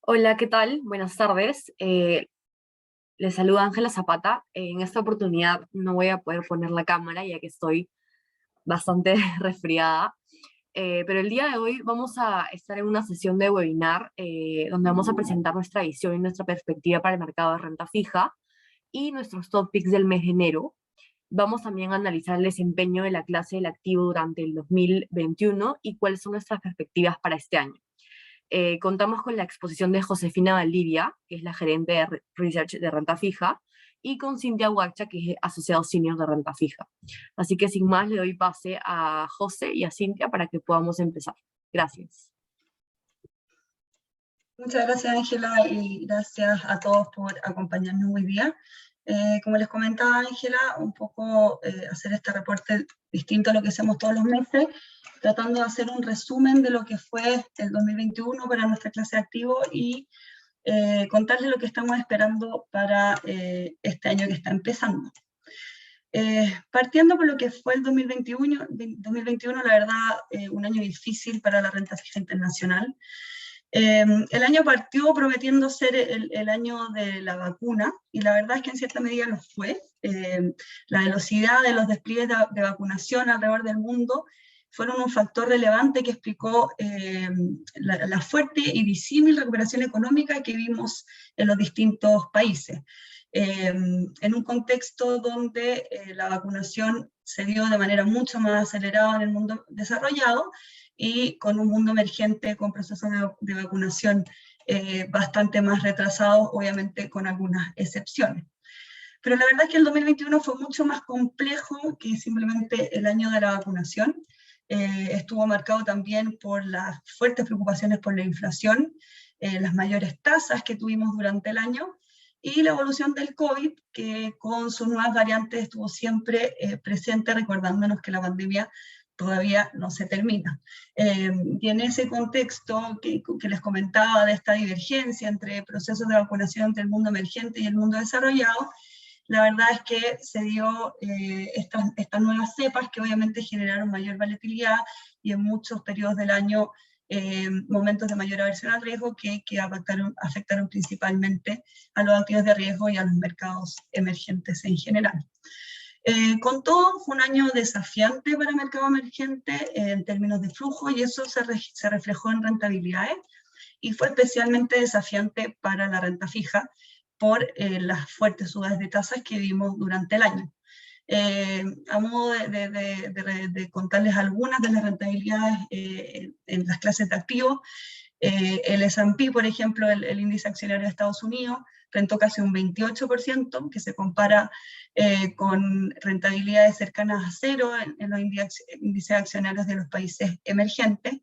Hola, ¿qué tal? Buenas tardes. Les saluda Ángela Zapata. En esta oportunidad no voy a poder poner la cámara ya que estoy bastante resfriada. Pero el día de hoy vamos a estar en una sesión de webinar donde vamos a presentar nuestra visión y nuestra perspectiva para el mercado de renta fija y nuestros top picks del mes de enero. Vamos también a analizar el desempeño de la clase del activo durante el 2021 y cuáles son nuestras perspectivas para este año. Contamos con la exposición de Josefina Valdivia, que es la gerente de Research de renta fija, y con Cintia Huacha, que es asociado senior de renta fija. Así que sin más le doy pase a José y a Cintia para que podamos empezar. Gracias. Muchas gracias, Ángela, y gracias a todos por acompañarnos hoy día. Como les comentaba Ángela, un poco hacer este reporte distinto a lo que hacemos todos los meses, tratando de hacer un resumen de lo que fue el 2021 para nuestra clase de activo y contarles lo que estamos esperando para este año que está empezando. Partiendo por lo que fue el 2021 la verdad, un año difícil para la renta fija internacional. El año partió prometiendo ser el año de la vacuna, y la verdad es que en cierta medida lo fue. La velocidad de los despliegues de vacunación alrededor del mundo fueron un factor relevante que explicó la fuerte y disímil recuperación económica que vimos en los distintos países. En un contexto donde la vacunación se dio de manera mucho más acelerada en el mundo desarrollado, y con un mundo emergente con procesos de vacunación bastante más retrasados, obviamente con algunas excepciones. Pero la verdad es que el 2021 fue mucho más complejo que simplemente el año de la vacunación. Estuvo marcado también por las fuertes preocupaciones por la inflación, las mayores tasas que tuvimos durante el año, y la evolución del COVID, que con sus nuevas variantes estuvo siempre presente, recordándonos que la pandemia todavía no se termina. Y en ese contexto que les comentaba de esta divergencia entre procesos de vacunación entre el mundo emergente y el mundo desarrollado, la verdad es que se dio estas nuevas cepas que obviamente generaron mayor volatilidad y en muchos periodos del año momentos de mayor aversión al riesgo que afectaron principalmente a los activos de riesgo y a los mercados emergentes en general. Con todo, fue un año desafiante para el mercado emergente en términos de flujo, y eso se reflejó en rentabilidades, y fue especialmente desafiante para la renta fija por las fuertes subidas de tasas que vimos durante el año. A modo de contarles algunas de las rentabilidades en las clases de activos, el S&P, por ejemplo, el índice accionario de Estados Unidos, rentó casi un 28%, que se compara con rentabilidades cercanas a cero en los índices accionarios de los países emergentes.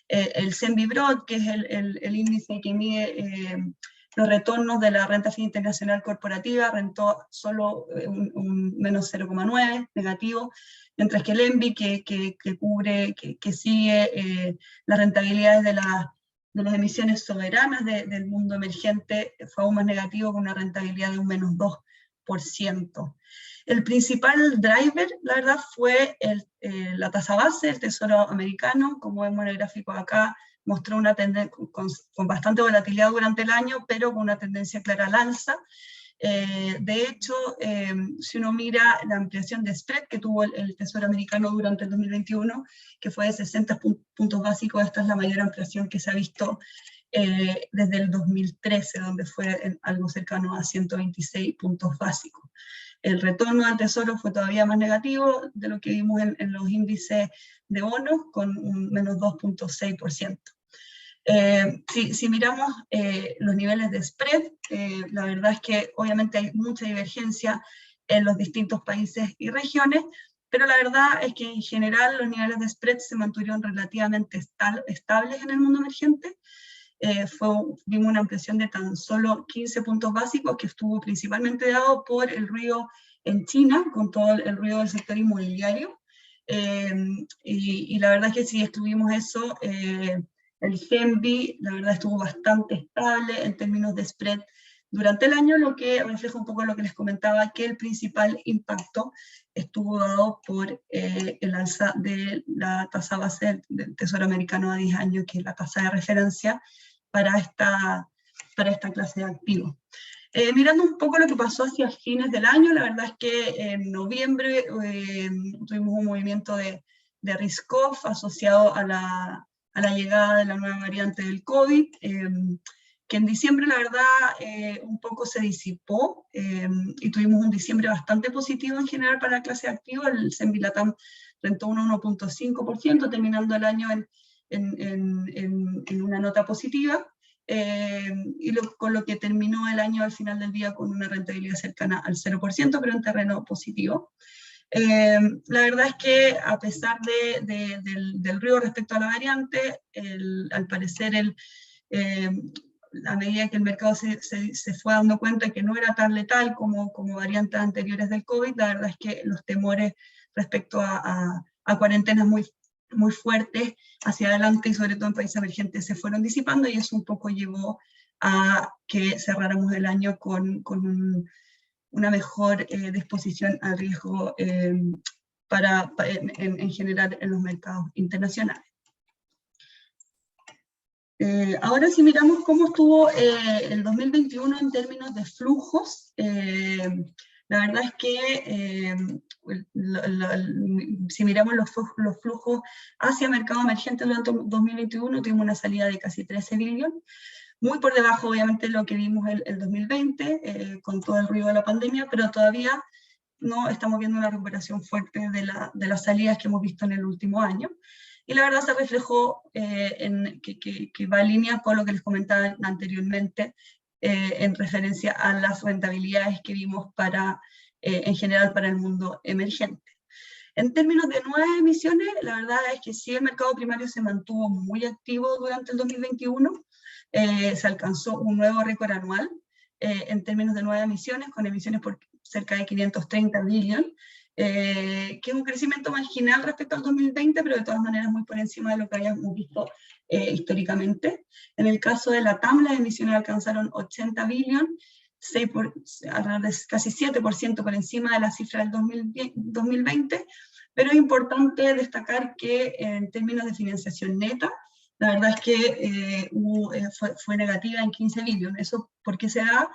El CENBI Broad, que es el índice que mide los retornos de la renta fija internacional corporativa, rentó solo un menos 0,9 negativo, mientras que el ENVI, que sigue las rentabilidades de las emisiones soberanas del mundo emergente, fue aún más negativo, con una rentabilidad de un menos 2%. El principal driver, la verdad, fue la tasa base, el Tesoro americano. Como vemos en el gráfico acá, mostró una tendencia con bastante volatilidad durante el año, pero con una tendencia clara al alza. De hecho, si uno mira la ampliación de spread que tuvo el Tesoro americano durante el 2021, que fue de 60 puntos básicos, esta es la mayor ampliación que se ha visto desde el 2013, donde fue algo cercano a 126 puntos básicos. El retorno al Tesoro fue todavía más negativo de lo que vimos en los índices de bonos, con un menos 2,6%. Si miramos los niveles de spread, la verdad es que obviamente hay mucha divergencia en los distintos países y regiones, pero la verdad es que en general los niveles de spread se mantuvieron relativamente estables en el mundo emergente. Vimos una ampliación de tan solo 15 puntos básicos, que estuvo principalmente dado por el ruido en China, con todo el ruido del sector inmobiliario. Y la verdad es que si excluimos eso, el CENBI, la verdad, estuvo bastante estable en términos de spread durante el año, lo que refleja un poco lo que les comentaba, que el principal impacto estuvo dado por el alza de la tasa base del Tesoro americano a 10 años, que es la tasa de referencia para esta clase de activos. Mirando un poco lo que pasó hacia fines del año, la verdad es que en noviembre tuvimos un movimiento de risk-off asociado a la llegada de la nueva variante del COVID, que en diciembre la verdad un poco se disipó y tuvimos un diciembre bastante positivo en general para la clase de activos. El CEMBI LATAM rentó un 1.5%, terminando el año en una nota positiva. Con lo que terminó el año al final del día con una rentabilidad cercana al 0%, pero en terreno positivo. La verdad es que a pesar del ruido respecto a la variante, al parecer a medida que el mercado se fue dando cuenta que no era tan letal como variantes anteriores del COVID, la verdad es que los temores respecto a cuarentenas muy fuertes hacia adelante y sobre todo en países emergentes se fueron disipando, y eso un poco llevó a que cerráramos el año con una mejor disposición al riesgo en general en los mercados internacionales. Ahora si miramos cómo estuvo el 2021 en términos de flujos, la verdad es que si miramos los flujos hacia mercado emergente durante 2021, tuvimos una salida de casi 13 billones, muy por debajo obviamente de lo que vimos el 2020, con todo el ruido de la pandemia, pero todavía no estamos viendo una recuperación fuerte de las salidas que hemos visto en el último año. Y la verdad se reflejó que va en línea con lo que les comentaba anteriormente en referencia a las rentabilidades que vimos en general para el mundo emergente. En términos de nuevas emisiones, la verdad es que sí, el mercado primario se mantuvo muy activo durante el 2021, se alcanzó un nuevo récord anual en términos de nuevas emisiones, con emisiones por cerca de 530 billones, que es un crecimiento marginal respecto al 2020, pero de todas maneras muy por encima de lo que habíamos visto históricamente. En el caso de la TAM, las emisiones alcanzaron 80 billones, casi 7% por encima de la cifra del 2020, pero es importante destacar que en términos de financiación neta, la verdad es que fue negativa en 15 billones. ¿Eso por qué se da?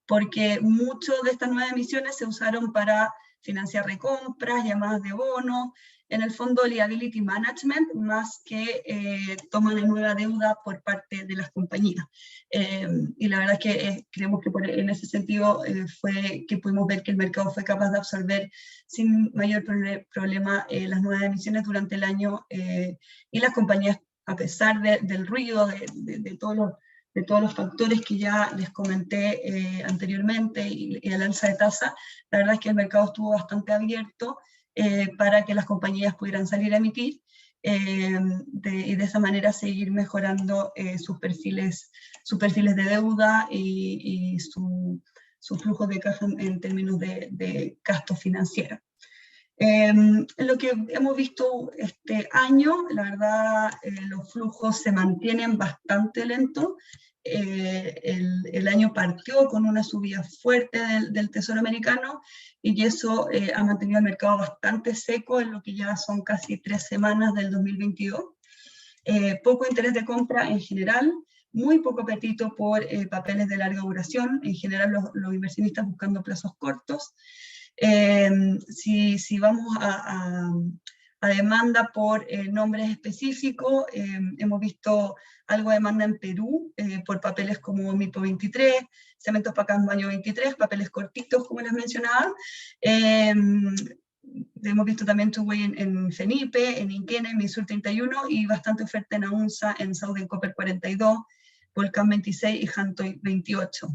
Porque muchas de estas nuevas emisiones se usaron para financiar recompras, llamadas de bonos, en el fondo liability management, más que toma de nueva deuda por parte de las compañías. Y la verdad es que creemos que en ese sentido fue que pudimos ver que el mercado fue capaz de absorber sin mayor problema las nuevas emisiones durante el año, y las compañías, a pesar del ruido, de todos los factores que ya les comenté anteriormente y el alza de tasa, la verdad es que el mercado estuvo bastante abierto para que las compañías pudieran salir a emitir y de esa manera seguir mejorando sus perfiles de deuda y su flujo de caja en términos de gasto financiero. Lo que hemos visto este año, la verdad, los flujos se mantienen bastante lentos. El año partió con una subida fuerte del Tesoro americano, y eso ha mantenido el mercado bastante seco en lo que ya son casi 3 semanas del 2022. Poco interés de compra en general, muy poco apetito por papeles de larga duración, en general los inversionistas buscando plazos cortos. Si vamos a demanda por nombres específicos, hemos visto algo de demanda en Perú por papeles como MIPO 23, Cementos Pacán Baño 23, papeles cortitos como les mencionaba. Hemos visto también Two-Way en Fenipe, en Inquene, en Misur 31, y bastante oferta en AUNSA, en Southern Copper 42, Volcán 26 y Hantoy 28.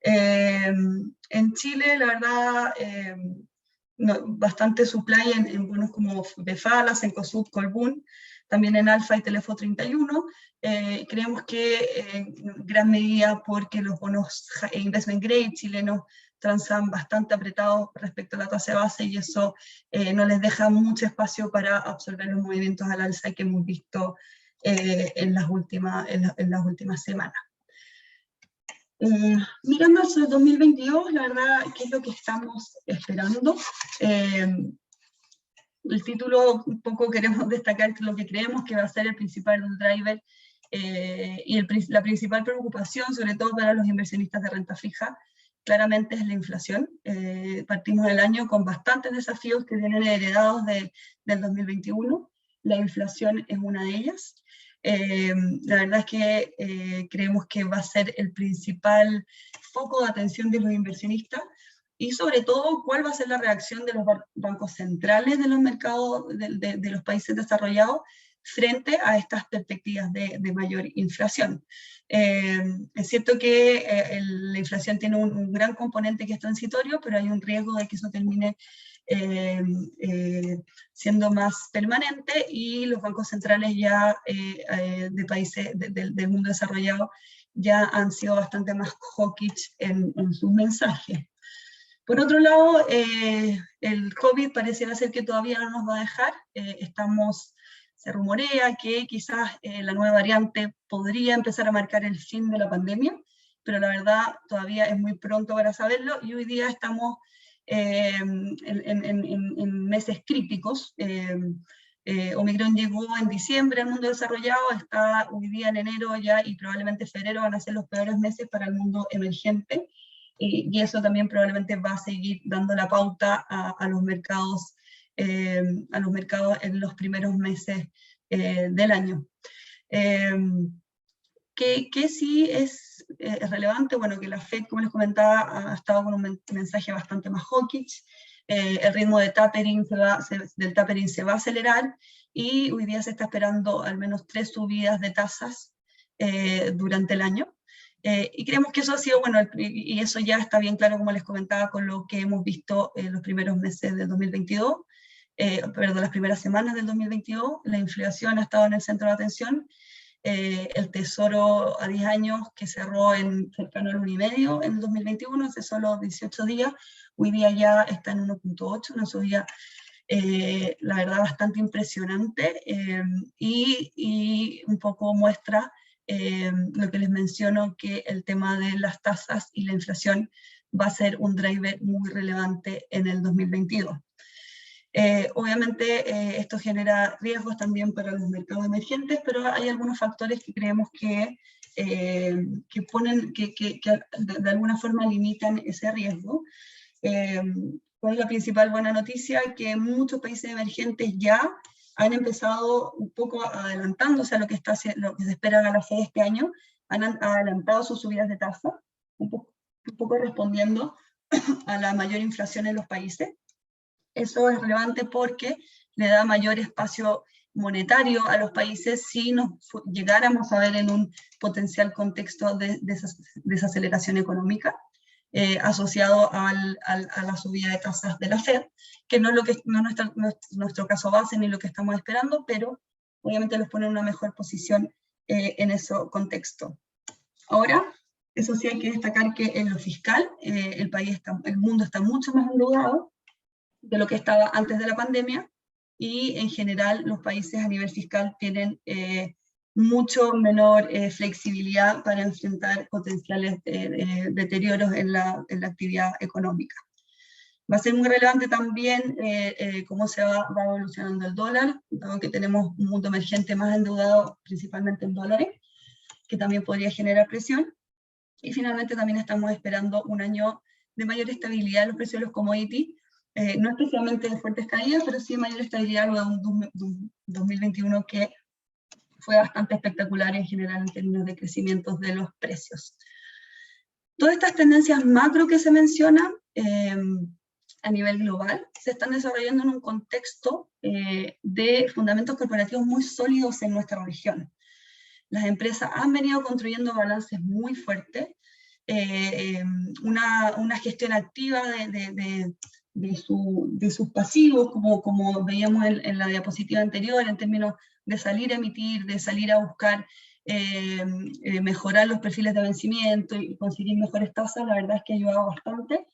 En Chile, la verdad, bastante supply en bonos como Befala, Cencosud, Colbún, también en Alfa y Telefo 31. Creemos que en gran medida porque los bonos investment grade chilenos transan bastante apretados respecto a la tasa de base, y eso no les deja mucho espacio para absorber los movimientos al alza que hemos visto en las últimas semanas. Mirando hacia el 2022, la verdad, ¿qué es lo que estamos esperando? El título, un poco queremos destacar lo que creemos que va a ser el principal driver y la principal preocupación, sobre todo para los inversionistas de renta fija, claramente es la inflación. Partimos el año con bastantes desafíos que vienen heredados del 2021. La inflación es una de ellas. La verdad es que creemos que va a ser el principal foco de atención de los inversionistas, y sobre todo cuál va a ser la reacción de los bancos centrales de los mercados de los países desarrollados frente a estas perspectivas de mayor inflación. Es cierto que la inflación tiene un gran componente que es transitorio, pero hay un riesgo de que eso termine siendo más permanente, y los bancos centrales ya de países del mundo desarrollado ya han sido bastante más hawkish en sus mensajes. Por otro lado, el COVID pareciera ser que todavía no nos va a dejar. Se rumorea que quizás la nueva variante podría empezar a marcar el fin de la pandemia, pero la verdad todavía es muy pronto para saberlo, y hoy día estamos en meses críticos. Omicron llegó en diciembre al mundo desarrollado, está hoy día en enero ya, y probablemente febrero van a ser los peores meses para el mundo emergente, y eso también probablemente va a seguir dando la pauta a los mercados en los primeros meses del año. ¿Qué sí es relevante? Bueno, que la Fed, como les comentaba, ha estado con un mensaje bastante más hawkish. El ritmo de del tapering se va a acelerar, y hoy día se está esperando al menos 3 subidas de tasas durante el año. Y creemos que eso ha sido bueno, y eso ya está bien claro, como les comentaba, con lo que hemos visto en los primeros meses del 2022, perdón, las primeras semanas del 2022. La inflación ha estado en el centro de atención. El Tesoro a 10 años, que cerró cercano al 1,5 en el 2021, hace solo 18 días, hoy día ya está en 1,8, una subida, la verdad, bastante impresionante, y un poco muestra lo que les menciono, que el tema de las tasas y la inflación va a ser un driver muy relevante en el 2022. Obviamente esto genera riesgos también para los mercados emergentes, pero hay algunos factores que creemos que de alguna forma limitan ese riesgo. ¿Cuál es la principal buena noticia? Que muchos países emergentes ya han empezado un poco adelantándose a lo que se espera a la Fed este año, han adelantado sus subidas de tasa, un poco respondiendo a la mayor inflación en los países. Eso es relevante porque le da mayor espacio monetario a los países si nos llegáramos a ver en un potencial contexto de desaceleración económica, asociado a la subida de tasas de la Fed, que no es nuestro caso base ni lo que estamos esperando, pero obviamente los pone en una mejor posición en ese contexto. Ahora, eso sí, hay que destacar que en lo fiscal el mundo está mucho más endeudado de lo que estaba antes de la pandemia, y en general los países a nivel fiscal tienen mucho menor flexibilidad para enfrentar potenciales deterioros en la actividad económica. Va a ser muy relevante también cómo se va evolucionando el dólar, dado que tenemos un mundo emergente más endeudado principalmente en dólares, que también podría generar presión. Y finalmente también estamos esperando un año de mayor estabilidad en los precios de los commodities, no especialmente de fuertes caídas, pero sí de mayor estabilidad luego de un 2021 que fue bastante espectacular en general en términos de crecimientos de los precios. Todas estas tendencias macro que se mencionan a nivel global se están desarrollando en un contexto de fundamentos corporativos muy sólidos en nuestra región. Las empresas han venido construyendo balances muy fuertes, una gestión activa de sus pasivos, como veíamos en la diapositiva anterior, en términos de salir a emitir, de salir a buscar mejorar los perfiles de vencimiento y conseguir mejores tasas. La verdad es que ha ayudado bastante.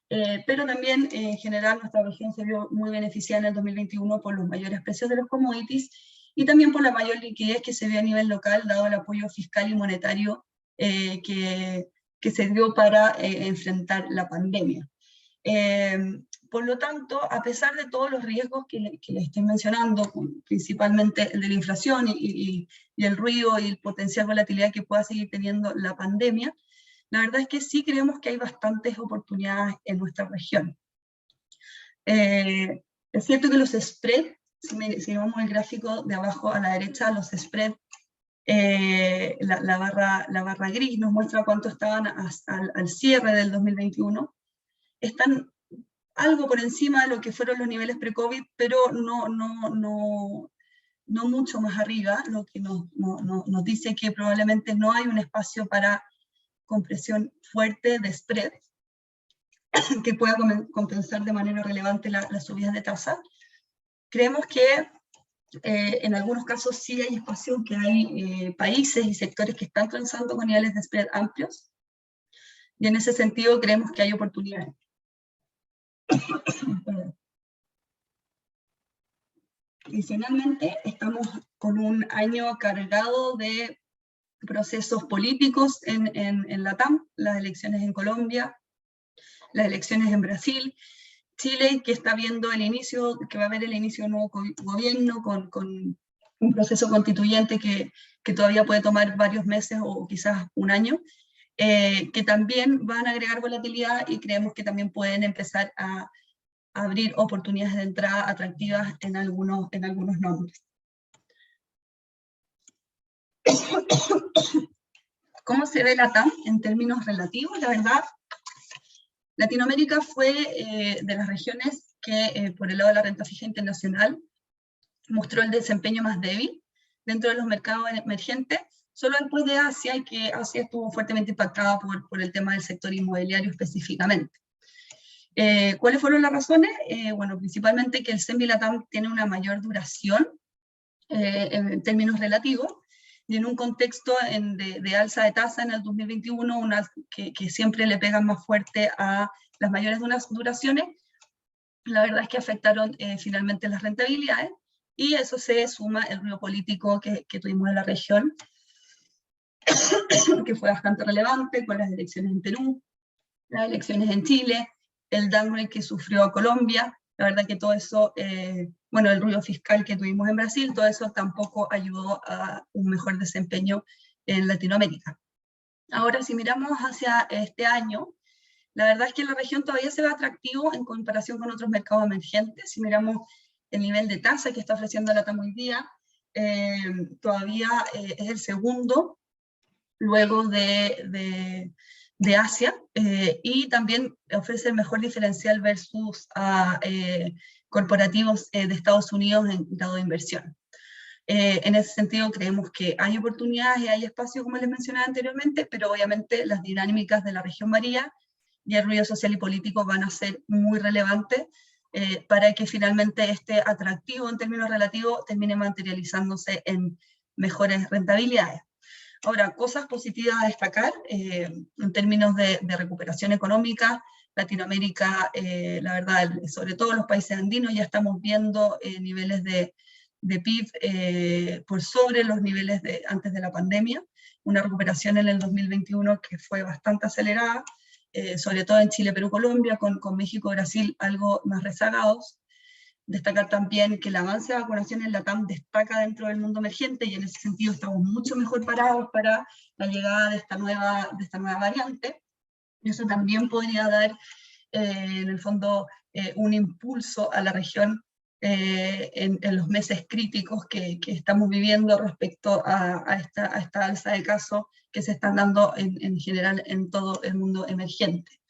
Pero también en general nuestra región se vio muy beneficiada en el 2021 por los mayores precios de los commodities, y también por la mayor liquidez que se ve a nivel local, dado el apoyo fiscal y monetario que se dio para enfrentar la pandemia. Por lo tanto, a pesar de todos los riesgos que les estoy mencionando, principalmente el de la inflación y el ruido y el potencial volatilidad que pueda seguir teniendo la pandemia, la verdad es que sí creemos que hay bastantes oportunidades en nuestra región. Es cierto que los spreads, si vemos el gráfico de abajo a la derecha, los spreads, la barra gris nos muestra cuánto estaban al cierre del 2021, están algo por encima de lo que fueron los niveles pre-COVID, pero no mucho más arriba, lo que nos dice que probablemente no hay un espacio para compresión fuerte de spread que pueda compensar de manera relevante las subidas de tasa. Creemos que en algunos casos sí hay espacio, que hay países y sectores que están transando con niveles de spread amplios, y en ese sentido creemos que hay oportunidades. Adicionalmente, estamos con un año cargado de procesos políticos en Latam, las elecciones en Colombia, las elecciones en Brasil, Chile, que está viendo el inicio, que va a haber el inicio de un nuevo gobierno con un proceso constituyente que todavía puede tomar varios meses o quizás un año, que también van a agregar volatilidad y creemos que también pueden empezar a abrir oportunidades de entrada atractivas en algunos nombres. ¿Cómo se ve LATAM en términos relativos? La verdad, Latinoamérica fue de las regiones que, por el lado de la renta fija internacional, mostró el desempeño más débil dentro de los mercados emergentes, solo después de Asia, y que Asia estuvo fuertemente impactada por el tema del sector inmobiliario específicamente. ¿Cuáles fueron las razones? Bueno, principalmente que el CEMBI LATAM tiene una mayor duración en términos relativos, y en un contexto de alza de tasa en el 2021, que siempre le pegan más fuerte a las mayores duraciones, la verdad es que afectaron finalmente las rentabilidades, y eso se suma el ruido político que tuvimos en la región, que fue bastante relevante, con las elecciones en Perú, las elecciones en Chile, el downgrade que sufrió Colombia. La verdad que todo eso, bueno, el ruido fiscal que tuvimos en Brasil, todo eso tampoco ayudó a un mejor desempeño en Latinoamérica. Ahora, si miramos hacia este año, la verdad es que la región todavía se ve atractivo en comparación con otros mercados emergentes. Si miramos el nivel de tasa que está ofreciendo LATAM hoy día, todavía es el segundo, luego de Asia, y también ofrece el mejor diferencial versus corporativos de Estados Unidos en grado de inversión. En ese sentido creemos que hay oportunidades y hay espacio, como les mencionaba anteriormente, pero obviamente las dinámicas de la región varían y el ruido social y político van a ser muy relevantes para que finalmente este atractivo en términos relativos termine materializándose en mejores rentabilidades. Ahora, cosas positivas a destacar, en términos de recuperación económica, Latinoamérica, la verdad, sobre todo los países andinos, ya estamos viendo niveles de PIB por sobre los niveles de antes de la pandemia, una recuperación en el 2021 que fue bastante acelerada, sobre todo en Chile, Perú, Colombia, con México y Brasil algo más rezagados. Destacar también que el avance de vacunación en LATAM destaca dentro del mundo emergente, y en ese sentido estamos mucho mejor parados para la llegada de esta nueva variante. Y eso también podría dar, en el fondo, un impulso a la región en los meses críticos que estamos viviendo respecto a esta alza de casos que se están dando en general en todo el mundo emergente.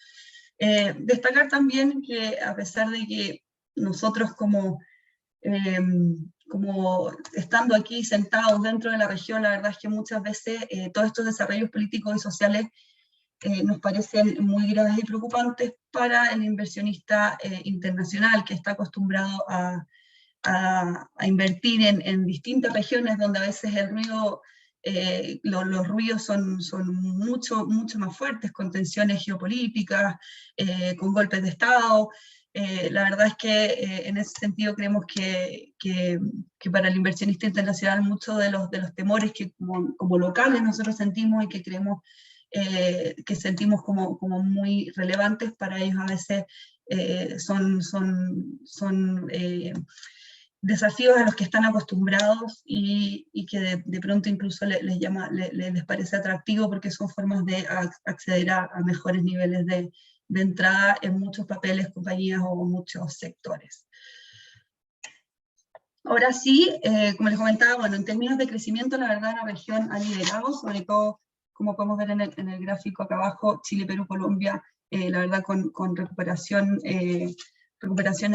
Destacar también que, a pesar de que nosotros como estando aquí sentados dentro de la región, la verdad es que muchas veces todos estos desarrollos políticos y sociales nos parecen muy graves y preocupantes para el inversionista internacional, que está acostumbrado a invertir en distintas regiones donde a veces el ruido, los ruidos son mucho más fuertes, con tensiones geopolíticas, con golpes de Estado. La verdad es que en ese sentido creemos que para el inversionista internacional muchos de los temores que como locales nosotros sentimos y que creemos que sentimos como muy relevantes, para ellos a veces son desafíos a los que están acostumbrados y que de pronto incluso les parece atractivo porque son formas de acceder a mejores niveles de entrada en muchos papeles, compañías o muchos sectores. Ahora sí, como les comentaba, bueno, en términos de crecimiento, la verdad la región ha liderado, sobre todo, como podemos ver en el gráfico acá abajo, Chile, Perú, Colombia, la verdad con recuperaciones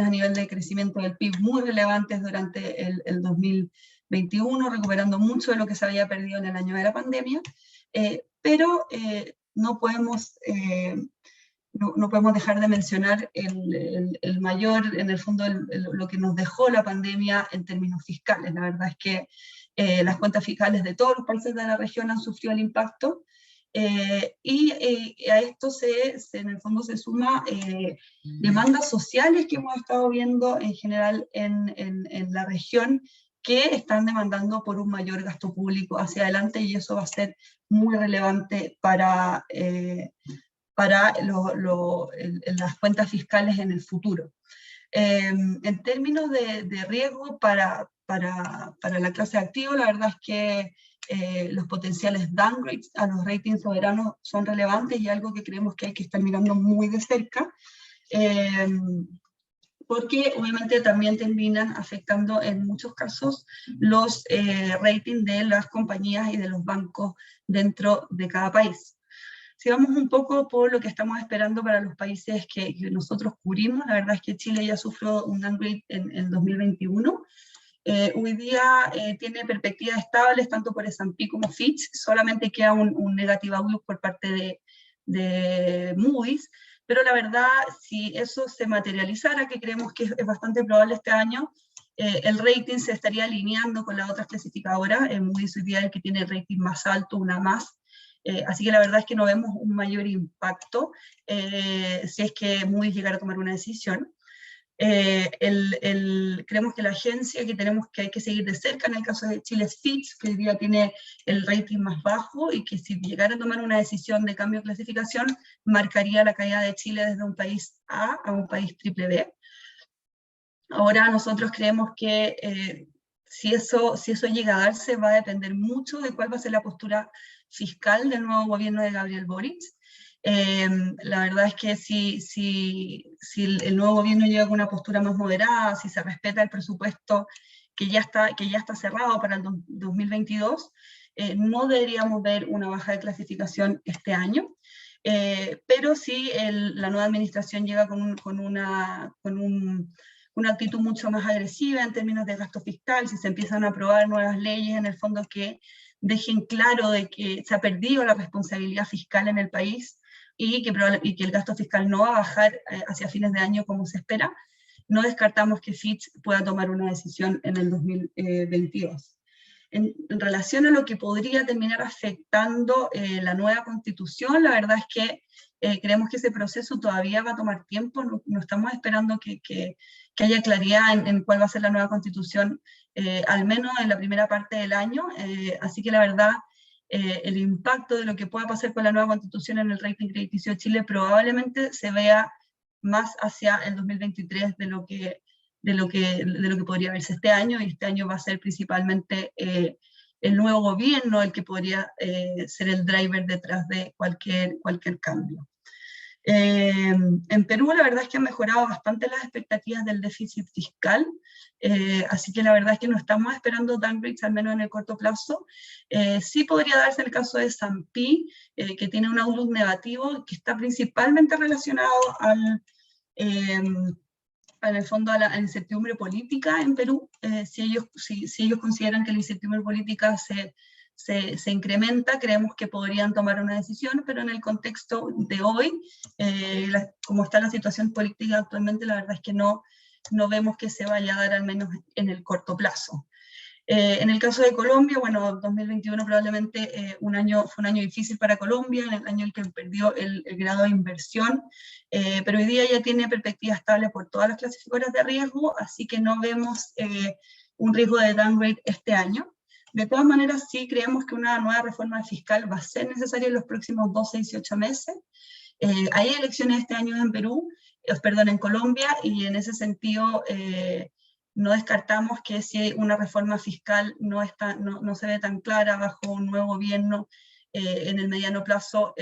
a nivel de crecimiento del PIB muy relevantes durante el 2021, recuperando mucho de lo que se había perdido en el año de la pandemia, pero no podemos dejar de mencionar el mayor, en el fondo, lo que nos dejó la pandemia en términos fiscales. La verdad es que las cuentas fiscales de todos los países de la región han sufrido el impacto, y a esto en el fondo se suma demandas sociales que hemos estado viendo en general en la región, que están demandando por un mayor gasto público hacia adelante, y eso va a ser muy relevante para las cuentas fiscales en el futuro. En términos de riesgo para la clase activa, la verdad es que los potenciales downgrades a los ratings soberanos son relevantes y algo que creemos que hay que estar mirando muy de cerca, porque obviamente también terminan afectando en muchos casos los ratings de las compañías y de los bancos dentro de cada país. Si vamos un poco por lo que estamos esperando para los países que nosotros cubrimos, la verdad es que Chile ya sufrió un downgrade en 2021. Hoy día tiene perspectivas estables tanto por S&P como Fitch, solamente queda un negative outlook por parte de Moody's, pero la verdad, si eso se materializara, que creemos que es bastante probable este año, el rating se estaría alineando con las otras clasificadoras. Moody's hoy día es el que tiene el rating más alto, una más. Así que la verdad es que no vemos un mayor impacto si es que Moody's llegara a tomar una decisión. Creemos que la agencia que hay que seguir de cerca en el caso de Chile es Fitch, que hoy día tiene el rating más bajo, y que si llegara a tomar una decisión de cambio de clasificación, marcaría la caída de Chile desde un país A a un país triple B. Ahora nosotros creemos que si eso llega a darse, va a depender mucho de cuál va a ser la postura fiscal del nuevo gobierno de Gabriel Boric. La verdad es que si el nuevo gobierno llega con una postura más moderada, si se respeta el presupuesto que ya está cerrado para el 2022, no deberíamos ver una baja de clasificación este año. Pero si la nueva administración llega con una actitud mucho más agresiva en términos de gasto fiscal, si se empiezan a aprobar nuevas leyes en el fondo que dejen claro de que se ha perdido la responsabilidad fiscal en el país y que el gasto fiscal no va a bajar hacia fines de año como se espera, no descartamos que Fitch pueda tomar una decisión en el 2022. En relación a lo que podría terminar afectando la nueva constitución, la verdad es que creemos que ese proceso todavía va a tomar tiempo. No estamos esperando que haya claridad en cuál va a ser la nueva constitución, al menos en la primera parte del año, así que la verdad, el impacto de lo que pueda pasar con la nueva constitución en el rating crediticio de Chile probablemente se vea más hacia el 2023 de lo que podría verse este año, y este año va a ser principalmente el nuevo gobierno el que podría ser el driver detrás de cualquier cambio. En Perú la verdad es que han mejorado bastante las expectativas del déficit fiscal, así que la verdad es que no estamos esperando downgrades, al menos en el corto plazo. Sí podría darse el caso de S&P, que tiene un outlook negativo, que está principalmente relacionado en el fondo a la incertidumbre política en Perú. Si ellos consideran que la incertidumbre política se incrementa, creemos que podrían tomar una decisión, pero en el contexto de hoy, como está la situación política actualmente, la verdad es que no vemos que se vaya a dar, al menos en el corto plazo. En el caso de Colombia, bueno, 2021 probablemente fue un año difícil para Colombia, el año en el que perdió el grado de inversión, pero hoy día ya tiene perspectivas estables por todas las clasificadoras de riesgo, así que no vemos un riesgo de downgrade este año. De todas maneras, sí creemos que una nueva reforma fiscal va a ser necesaria en los próximos 12 y 18 meses. Hay elecciones este año en Perú, perdón, en Colombia, y en ese sentido no descartamos que si una reforma fiscal no se ve tan clara bajo un nuevo gobierno, en el mediano plazo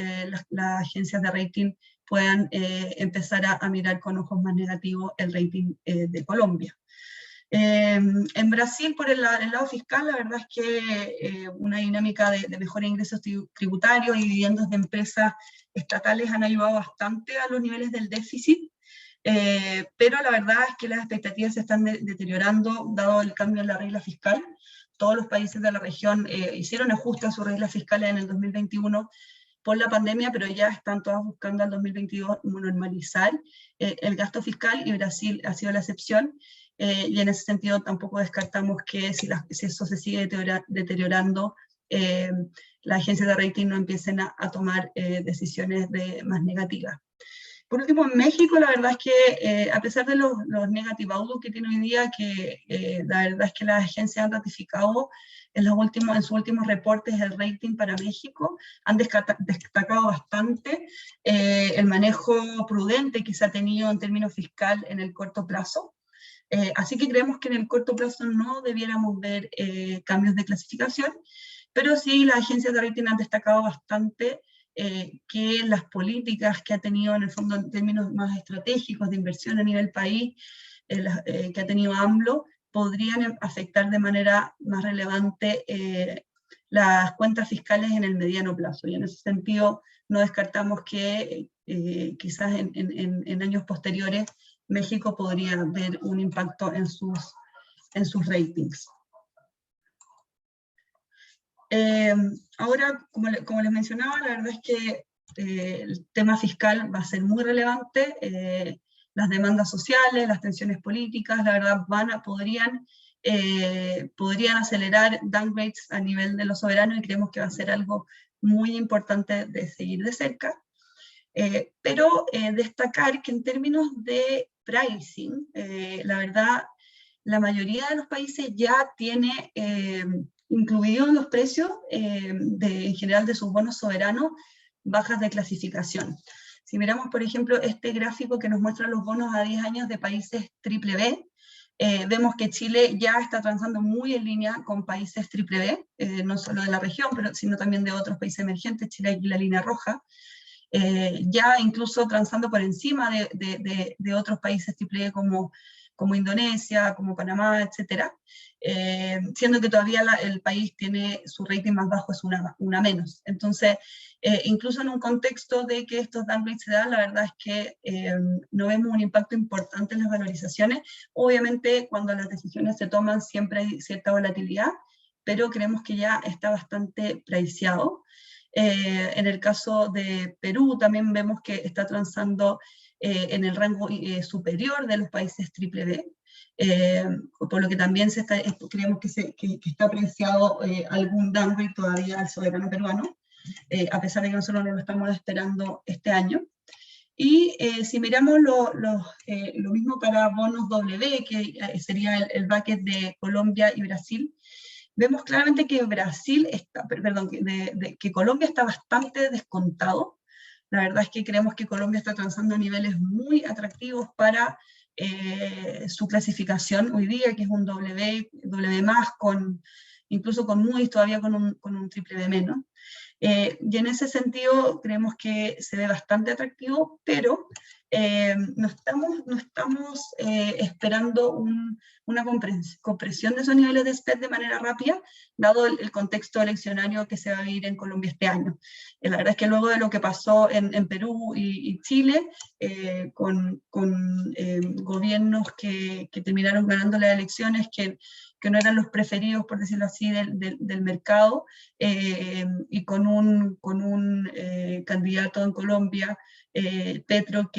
las agencias de rating puedan empezar a mirar con ojos más negativos el rating de Colombia. En Brasil, por el lado fiscal, la verdad es que una dinámica de mejores ingresos tributarios y dividendos de empresas estatales han ayudado bastante a los niveles del déficit, pero la verdad es que las expectativas se están deteriorando dado el cambio en la regla fiscal. Todos los países de la región hicieron ajustes a sus reglas fiscales en el 2021 por la pandemia, pero ya están todas buscando al 2022 normalizar el gasto fiscal, y Brasil ha sido la excepción. Y en ese sentido tampoco descartamos que si eso se sigue deteriorando, las agencias de rating no empiecen a tomar decisiones más negativas. Por último, en México, la verdad es que a pesar de los negative outlook que tiene hoy día, la verdad es que las agencias han ratificado en sus últimos reportes el rating para México, han destacado bastante el manejo prudente que se ha tenido en términos fiscal en el corto plazo. Así que creemos que en el corto plazo no debiéramos ver cambios de clasificación, pero sí las agencias de rating han destacado bastante que las políticas que ha tenido en el fondo en términos más estratégicos de inversión a nivel país, que ha tenido AMLO, podrían afectar de manera más relevante las cuentas fiscales en el mediano plazo. Y en ese sentido no descartamos que quizás en años posteriores México podría ver un impacto en sus ratings. Ahora, como les mencionaba, la verdad es que el tema fiscal va a ser muy relevante. Las demandas sociales, las tensiones políticas, la verdad podrían acelerar downgrades a nivel de los soberanos, y creemos que va a ser algo muy importante de seguir de cerca. Pero destacar que en términos de pricing, la verdad, la mayoría de los países ya tiene incluido en los precios en general de sus bonos soberanos bajas de clasificación. Si miramos, por ejemplo, este gráfico que nos muestra los bonos a 10 años de países BBB, vemos que Chile ya está transando muy en línea con países BBB, no solo de la región, sino también de otros países emergentes. Chile aquí la línea roja, ya incluso transando por encima de otros países BBB como Indonesia, como Panamá, etcétera, siendo que todavía el país tiene su rating más bajo, es una menos. Entonces, incluso en un contexto de que estos downgrades se dan, la verdad es que no vemos un impacto importante en las valorizaciones. Obviamente, cuando las decisiones se toman, siempre hay cierta volatilidad, pero creemos que ya está bastante priceado. En el caso de Perú, también vemos que está transando en el rango superior de los países BBB, por lo que también creemos que está apreciado algún downgrade todavía al soberano peruano, a pesar de que nosotros no lo estamos esperando este año. Y si miramos lo mismo para bonos W, que sería el bucket de Colombia y Brasil, vemos claramente que que Colombia está bastante descontado. La verdad es que creemos que Colombia está transando niveles muy atractivos para su clasificación hoy día, que es un W+, incluso con Moody's todavía con un BBB menos. Y en ese sentido creemos que se ve bastante atractivo, pero no estamos esperando una compresión de esos niveles de spread de manera rápida, dado el contexto eleccionario que se va a vivir en Colombia este año. La verdad es que luego de lo que pasó en Perú y Chile, con gobiernos que terminaron ganando las elecciones, que no eran los preferidos, por decirlo así, del mercado, y con un candidato en Colombia, Petro,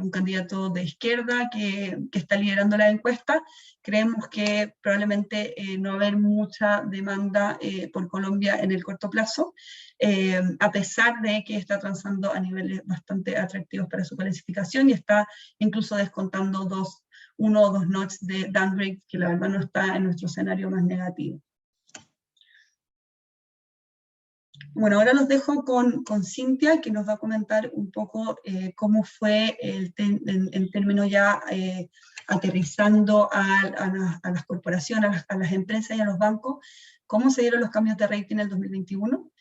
un candidato de izquierda que está liderando la encuesta, creemos que probablemente no va a haber mucha demanda por Colombia en el corto plazo, a pesar de que está transando a niveles bastante atractivos para su clasificación y está incluso descontando 1 o 2 notches de downgrade, que la verdad no está en nuestro escenario más negativo. Bueno, ahora los dejo con Cintia, que nos va a comentar un poco cómo fue en términos ya aterrizando a las corporaciones, a las empresas y a los bancos, cómo se dieron los cambios de rating en el 2021,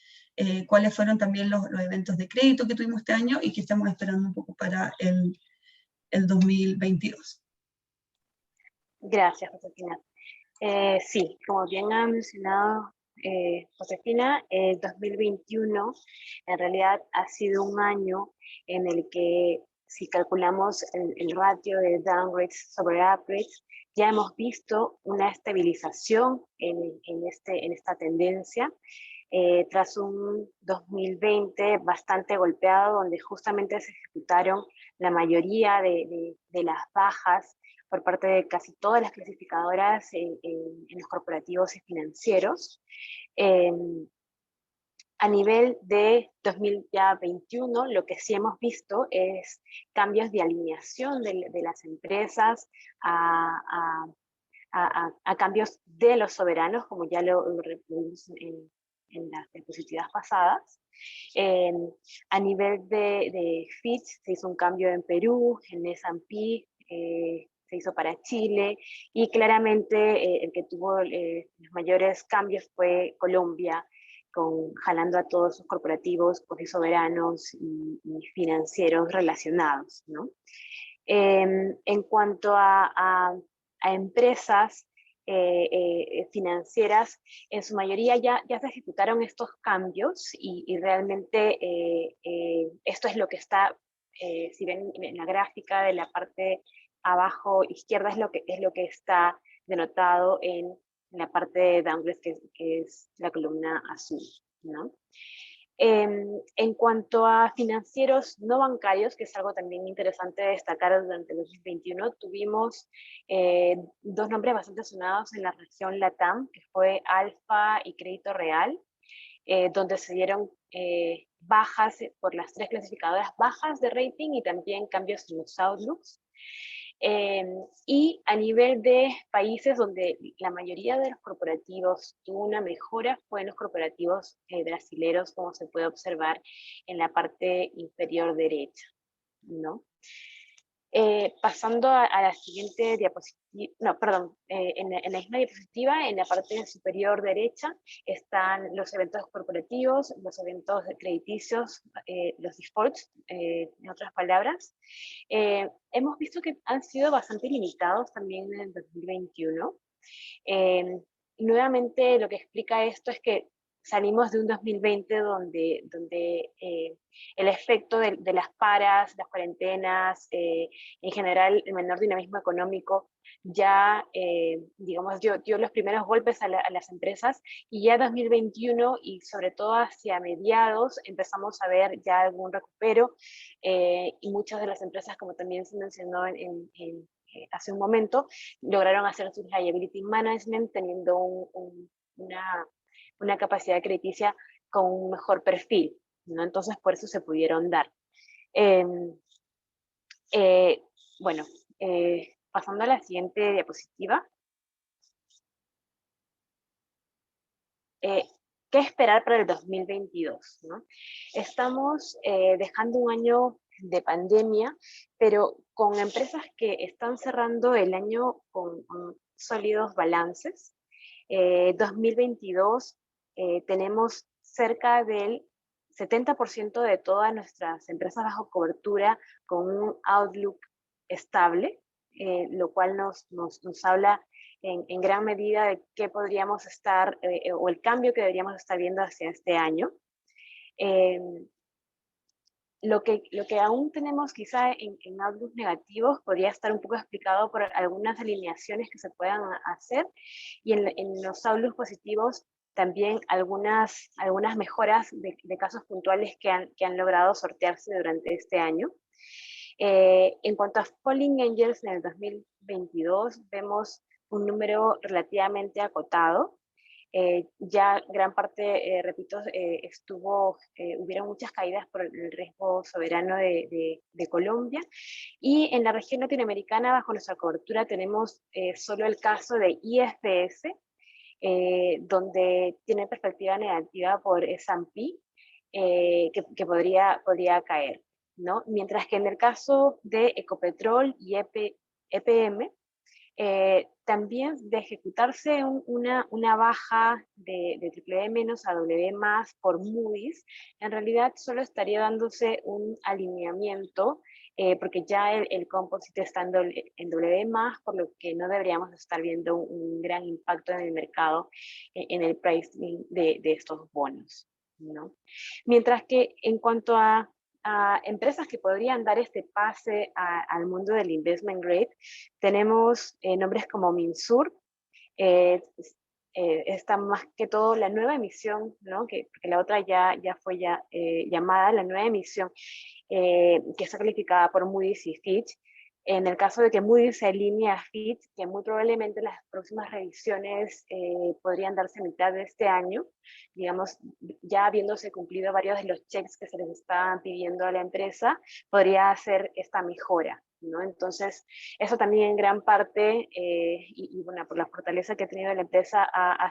cuáles fueron también los eventos de crédito que tuvimos este año y que estamos esperando un poco para el 2022. Gracias, Josefina. Sí, como bien ha mencionado Josefina, el 2021 en realidad ha sido un año en el que, si calculamos el ratio de downgrades sobre upgrades, ya hemos visto una estabilización en esta tendencia, tras un 2020 bastante golpeado, donde justamente se ejecutaron la mayoría de las bajas por parte de casi todas las clasificadoras en los corporativos y financieros. Eh, a nivel de 2021, lo que sí hemos visto es cambios de alineación de las empresas a cambios de los soberanos, como ya lo vimos en las diapositivas pasadas. A nivel de Fitch se hizo un cambio en Perú, en S&P, se hizo para Chile, y claramente el que tuvo los mayores cambios fue Colombia, jalando a todos sus corporativos, pues, y soberanos y financieros relacionados, ¿no? En cuanto a empresas financieras, en su mayoría ya se ejecutaron estos cambios y realmente esto es lo que está, si ven en la gráfica de la parte abajo izquierda, es lo que está denotado en la parte de downgrades, que es la columna azul, ¿no? En cuanto a financieros no bancarios, que es algo también interesante de destacar durante el 2021, tuvimos dos nombres bastante sonados en la región LATAM, que fue Alfa y Crédito Real, donde se dieron bajas por las tres clasificadoras, bajas de rating y también cambios en los outlooks. Y a nivel de países donde la mayoría de los corporativos tuvo una mejora fue en los corporativos brasileros, como se puede observar en la parte inferior derecha, ¿no? Pasando a la siguiente diapositiva, no, perdón, en la misma diapositiva, en la parte superior derecha, están los eventos corporativos, los eventos crediticios, los defaults, en otras palabras. Hemos visto que han sido bastante limitados también en el 2021. Nuevamente, lo que explica esto es que salimos de un 2020 donde el efecto de las paras, las cuarentenas, en general el menor dinamismo económico, ya, digamos, dio los primeros golpes a las empresas, y ya 2021 y sobre todo hacia mediados empezamos a ver ya algún recupero, y muchas de las empresas, como también se mencionó hace un momento, lograron hacer su liability management teniendo una capacidad crediticia con un mejor perfil, ¿no? Entonces, por eso se pudieron dar. Bueno, pasando a la siguiente diapositiva. ¿Qué esperar para el 2022? ¿No? Estamos dejando un año de pandemia, pero con empresas que están cerrando el año con sólidos balances. 2022 tenemos cerca del 70% de todas nuestras empresas bajo cobertura con un outlook estable, lo cual nos habla en gran medida de qué podríamos estar, o el cambio que deberíamos estar viendo hacia este año. Lo que aún tenemos quizá en outlooks negativos podría estar un poco explicado por algunas alineaciones que se puedan hacer, y en los outlooks positivos también algunas mejoras de casos puntuales que han logrado sortearse durante este año. En cuanto a Falling Angels en el 2022, vemos un número relativamente acotado. Ya gran parte, repito, hubieron muchas caídas por el riesgo soberano de Colombia, y en la región latinoamericana, bajo nuestra cobertura, tenemos solo el caso de IFS, donde tiene perspectiva negativa por S&P, que podría caer, ¿no? Mientras que en el caso de Ecopetrol y EPM, también de ejecutarse una baja de BBB- a BB+ por Moody's, en realidad solo estaría dándose un alineamiento, porque ya el composite está en BB+, por lo que no deberíamos estar viendo un gran impacto en el mercado, en el pricing de estos bonos, ¿no? Mientras que en cuanto a empresas que podrían dar este pase al mundo del investment grade, tenemos nombres como Minsur, está más que todo la nueva emisión, ¿no? Porque la otra ya fue llamada la nueva emisión, que está calificada por Moody's y Fitch. En el caso de que Moody's se alinee a Fitch, que muy probablemente las próximas revisiones podrían darse a mitad de este año, digamos, ya habiéndose cumplido varios de los checks que se les estaban pidiendo a la empresa, podría hacer esta mejora, ¿no? Entonces, eso también en gran parte, y bueno, por la fortaleza que ha tenido la empresa, ha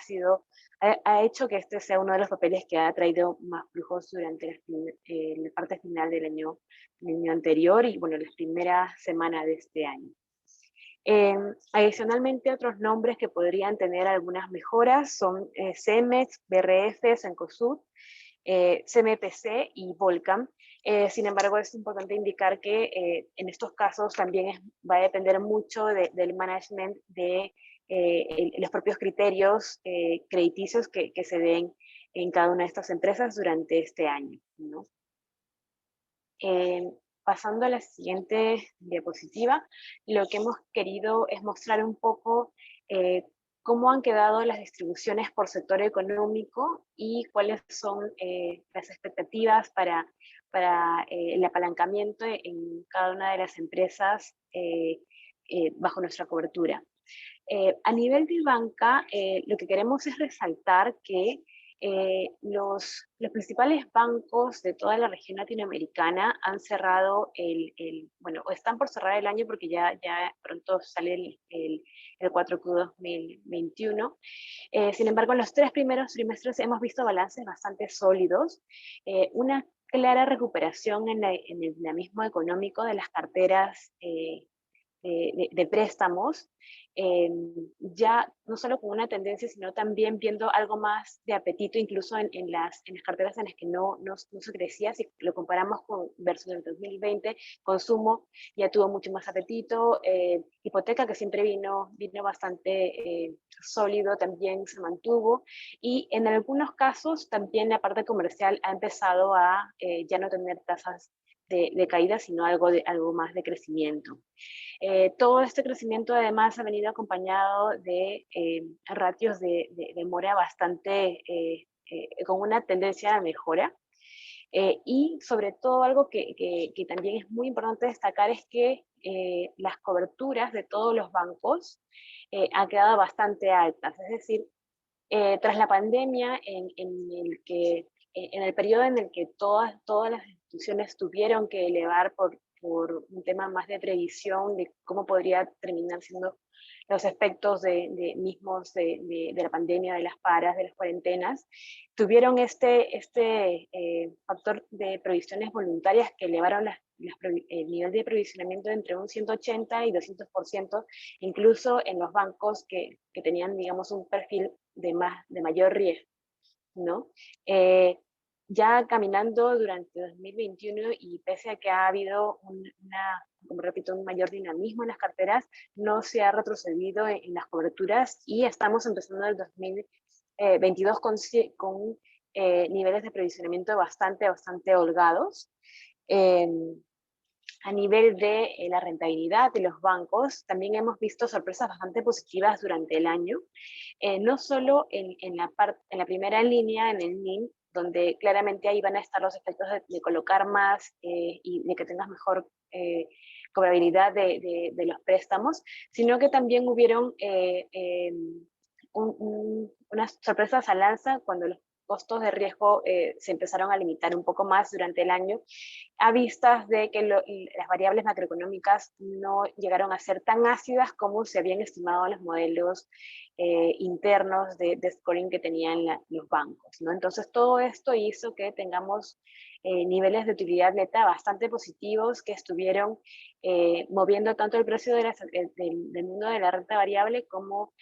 hecho que este sea uno de los papeles que ha traído más flujos durante la parte final del año anterior y bueno, las primeras semanas de este año. Adicionalmente, otros nombres que podrían tener algunas mejoras son Cemex, BRF, Cencosud, CMPC y Volcam. Sin embargo, es importante indicar que en estos casos también va a depender mucho del management de los propios criterios crediticios que se den en cada una de estas empresas durante este año, ¿no? Pasando a la siguiente diapositiva, lo que hemos querido es mostrar un poco cómo han quedado las distribuciones por sector económico y cuáles son las expectativas para el apalancamiento en cada una de las empresas bajo nuestra cobertura. A nivel de banca, lo que queremos es resaltar que los principales bancos de toda la región latinoamericana han cerrado bueno, o están por cerrar el año porque ya pronto sale el 4Q 2021. Sin embargo, en los 3 primeros trimestres hemos visto balances bastante sólidos, una clara recuperación en el dinamismo económico de las carteras de préstamos, ya no solo con una tendencia, sino también viendo algo más de apetito, incluso en las carteras en las que no se crecía. Si lo comparamos con versus el 2020, consumo ya tuvo mucho más apetito, hipoteca, que siempre vino bastante sólido, también se mantuvo, y en algunos casos también la parte comercial ha empezado a ya no tener tasas de caída, sino algo más de crecimiento. Todo este crecimiento además ha venido acompañado de ratios de mora bastante, con una tendencia a mejora. Y sobre todo algo que también es muy importante destacar es que las coberturas de todos los bancos han quedado bastante altas. Es decir, tras la pandemia, en el periodo en el que todas las instituciones tuvieron que elevar por un tema más de previsión de cómo podría terminar siendo los efectos mismos de la pandemia, de las paras, de las cuarentenas, tuvieron este factor de provisiones voluntarias que elevaron el nivel de provisionamiento entre un 180 y 200%, incluso en los bancos que tenían, digamos, un perfil de mayor riesgo, ¿no? Ya caminando durante 2021 y pese a que ha habido como repito, un mayor dinamismo en las carteras, no se ha retrocedido en las coberturas y estamos empezando el 2022 con niveles de provisionamiento bastante holgados. A nivel de la rentabilidad de los bancos, también hemos visto sorpresas bastante positivas durante el año, no solo en la primera línea, en el NIM, donde claramente ahí van a estar los efectos de colocar más y de que tengas mejor cobrabilidad de los préstamos, sino que también hubieron unas sorpresas al alza cuando los costos de riesgo se empezaron a limitar un poco más durante el año, a vistas de que las variables macroeconómicas no llegaron a ser tan ácidas como se habían estimado en los modelos internos de scoring que tenían los bancos, ¿no? Entonces todo esto hizo que tengamos niveles de utilidad neta bastante positivos que estuvieron moviendo tanto el precio del mundo de la renta variable como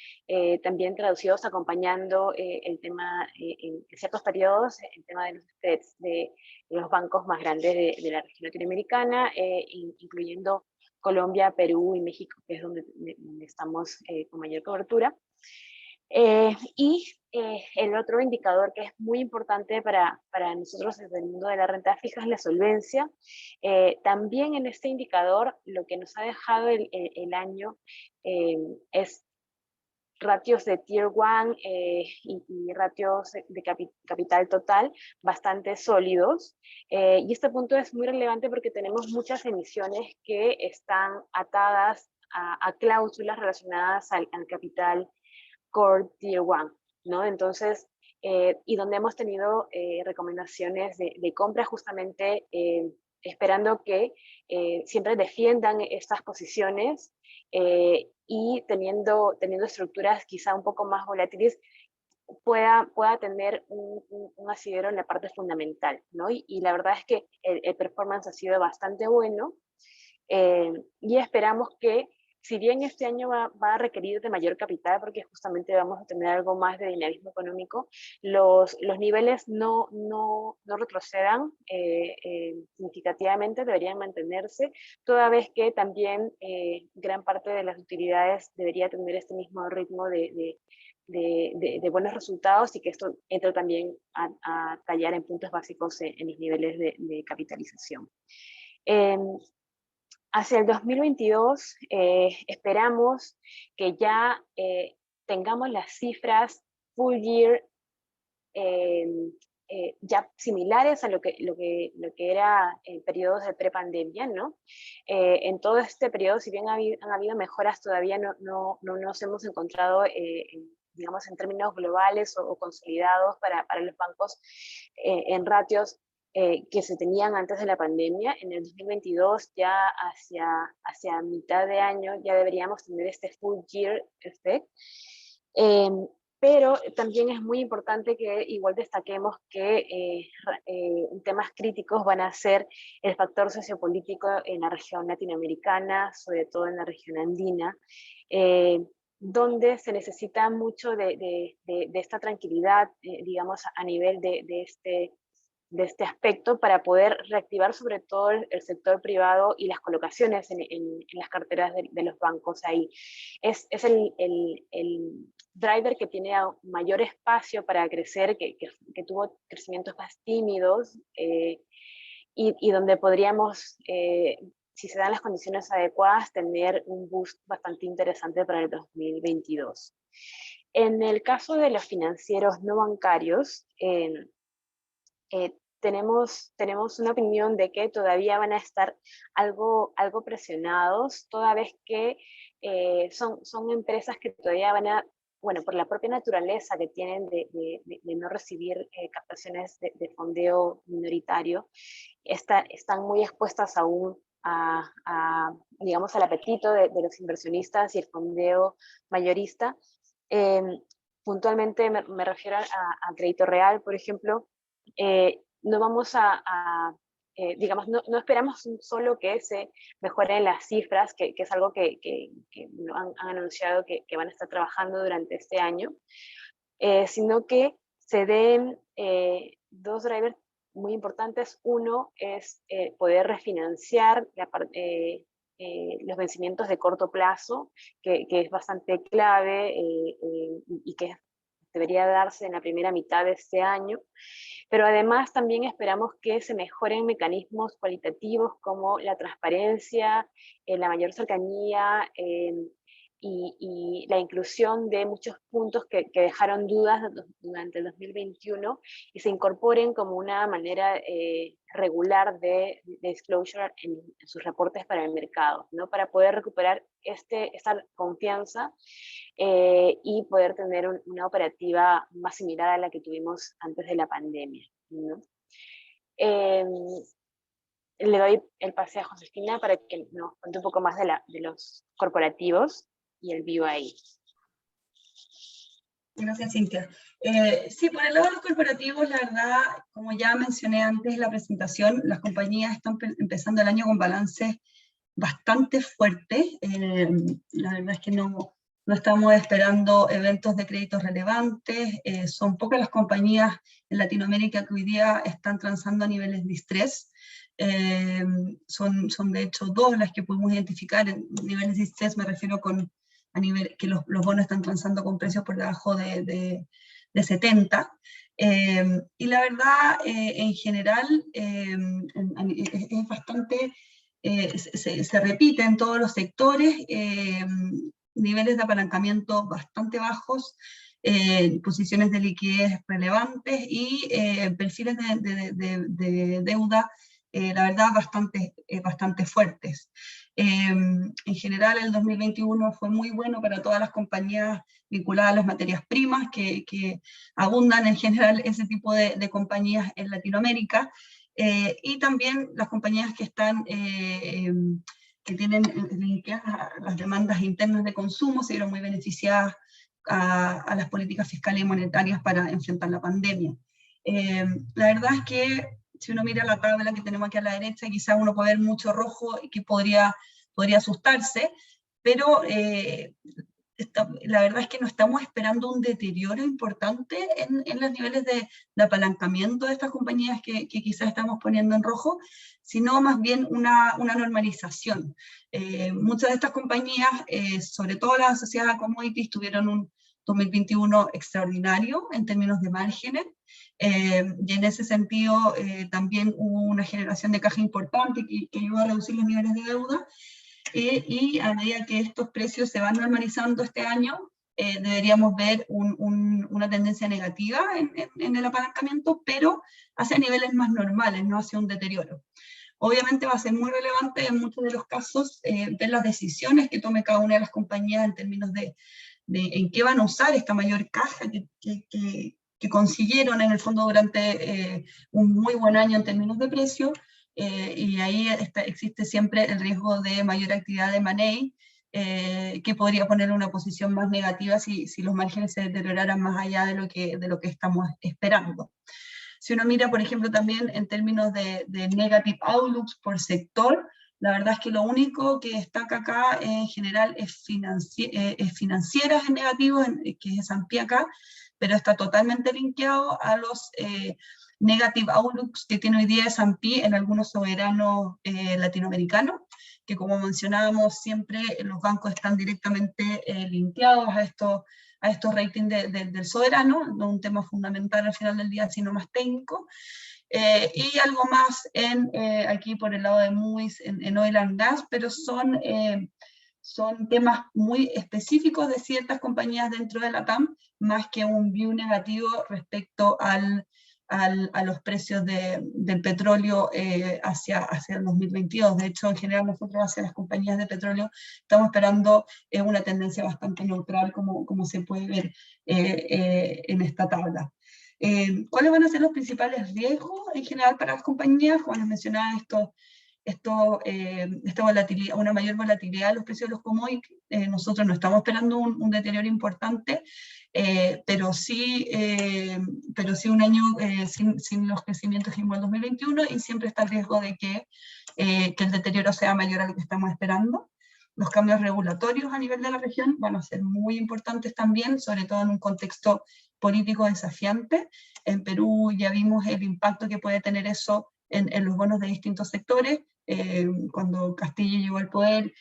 también traducidos acompañando el tema en ciertos periodos, el tema de los spreads de los bancos más grandes de la región latinoamericana, incluyendo Colombia, Perú y México, que es donde estamos con mayor cobertura. El otro indicador que es muy importante para nosotros desde el mundo de la renta fija es la solvencia. También en este indicador lo que nos ha dejado el año es ratios de Tier 1 y ratios de capital total bastante sólidos. Y este punto es muy relevante porque tenemos muchas emisiones que están atadas a cláusulas relacionadas al capital Core Tier 1, ¿no? Entonces, y donde hemos tenido recomendaciones de compra justamente esperando que siempre defiendan estas posiciones y teniendo estructuras quizá un poco más volátiles, pueda tener un asidero en la parte fundamental, ¿no? Y la verdad es que el performance ha sido bastante bueno y esperamos que, si bien este año va a requerir de mayor capital, porque justamente vamos a tener algo más de dinamismo económico, los niveles no retrocedan significativamente, deberían mantenerse, toda vez que también gran parte de las utilidades debería tener este mismo ritmo de buenos resultados y que esto entre también a tallar en puntos básicos en los niveles de capitalización. Hacia el 2022 esperamos que ya tengamos las cifras full year ya similares a lo que era en periodos de prepandemia, ¿no? En todo este periodo, si bien han habido mejoras, todavía no nos hemos encontrado, digamos, en términos globales o consolidados para los bancos en ratios que se tenían antes de la pandemia. En el 2022, ya hacia mitad de año, ya deberíamos tener este full year effect. Pero también es muy importante que igual destaquemos que temas críticos van a ser el factor sociopolítico en la región latinoamericana, sobre todo en la región andina, donde se necesita mucho de esta tranquilidad, digamos, a nivel de este aspecto para poder reactivar sobre todo el sector privado y las colocaciones en las carteras de los bancos ahí. Es el driver que tiene mayor espacio para crecer, que tuvo crecimientos más tímidos y donde podríamos, si se dan las condiciones adecuadas, tener un boost bastante interesante para el 2022. En el caso de los financieros no bancarios, tenemos una opinión de que todavía van a estar algo presionados, toda vez que son empresas que todavía van a, bueno, por la propia naturaleza que tienen de no recibir captaciones de fondeo minoritario, están muy expuestas aún digamos, al apetito de los inversionistas y el fondeo mayorista. Puntualmente me refiero a crédito real, por ejemplo. No vamos digamos, no esperamos solo que se mejoren las cifras, que es algo que han anunciado que van a estar trabajando durante este año, sino que se den dos drivers muy importantes. Uno es poder refinanciar los vencimientos de corto plazo, que es bastante clave y que debería darse en la primera mitad de este año. Pero además también esperamos que se mejoren mecanismos cualitativos como la transparencia, la mayor cercanía y la inclusión de muchos puntos que dejaron dudas durante el 2021 y se incorporen como una manera regular de disclosure en sus reportes para el mercado, ¿no? Para poder recuperar esta confianza y poder tener una operativa más similar a la que tuvimos antes de la pandemia, ¿no? le doy el pase a Josefina para que nos cuente un poco más de los corporativos y el vivo ahí. Gracias, Cintia. Sí, por el lado de los corporativos, la verdad, como ya mencioné antes en la presentación, las compañías están empezando el año con balances bastante fuertes. La verdad es que no estamos esperando eventos de créditos relevantes. Son pocas las compañías en Latinoamérica que hoy día están transando a niveles de estrés. Son de hecho dos las que podemos identificar en niveles de estrés, me refiero a nivel que los bonos están transando con precios por debajo de 70. Y la verdad, en general, es bastante, se repite en todos los sectores, niveles de apalancamiento bastante bajos, posiciones de liquidez relevantes y perfiles de deuda, la verdad, bastante fuertes. En general, el 2021 fue muy bueno para todas las compañías vinculadas a las materias primas, que abundan en general ese tipo de compañías en Latinoamérica, y también las compañías que tienen las demandas internas de consumo se vieron muy beneficiadas a las políticas fiscales y monetarias para enfrentar la pandemia. La verdad es que si uno mira la tabla que tenemos aquí a la derecha, quizás uno puede ver mucho rojo y que podría asustarse, pero la verdad es que no estamos esperando un deterioro importante en los niveles de apalancamiento de estas compañías que quizás estamos poniendo en rojo, sino más bien una normalización. Muchas de estas compañías, sobre todo las asociadas a commodities, tuvieron un 2021 extraordinario en términos de márgenes, y en ese sentido también hubo una generación de caja importante que ayudó a reducir los niveles de deuda, y a medida que estos precios se van normalizando este año, deberíamos ver una tendencia negativa en el apalancamiento, pero hacia niveles más normales, no hacia un deterioro. Obviamente va a ser muy relevante en muchos de los casos ver las decisiones que tome cada una de las compañías en términos de en qué van a usar esta mayor caja que consiguieron en el fondo durante un muy buen año en términos de precio, y ahí existe siempre el riesgo de mayor actividad de M&A, que podría poner una posición más negativa si los márgenes se deterioraran más allá de lo que estamos esperando. Si uno mira, por ejemplo, también en términos de negative outlooks por sector, la verdad es que lo único que destaca acá en general es financieras en negativo, que es S&P acá, pero está totalmente linkeado a los negative outlooks que tiene hoy día S&P en algunos soberanos latinoamericanos, que como mencionábamos siempre, los bancos están directamente linkeados a estos ratings del soberano, no un tema fundamental al final del día, sino más técnico. Y algo más aquí por el lado de Moody's en Oil and Gas, pero son temas muy específicos de ciertas compañías dentro de la TAM, más que un view negativo respecto a los precios del petróleo hacia el 2022. De hecho, en general nosotros hacia las compañías de petróleo estamos esperando una tendencia bastante neutral, como se puede ver en esta tabla. ¿Cuáles van a ser los principales riesgos en general para las compañías? Como les mencionaba, esta volatilidad, una mayor volatilidad de los precios de los commodities. Nosotros no estamos esperando un deterioro importante, pero sí un año sin los crecimientos que vimos en 2021, y siempre está el riesgo de que el deterioro sea mayor a lo que estamos esperando. Los cambios regulatorios a nivel de la región van a ser muy importantes también, sobre todo en un contexto político desafiante. En Perú ya vimos el impacto que puede tener eso en los bonos de distintos sectores, cuando Castillo llegó al poder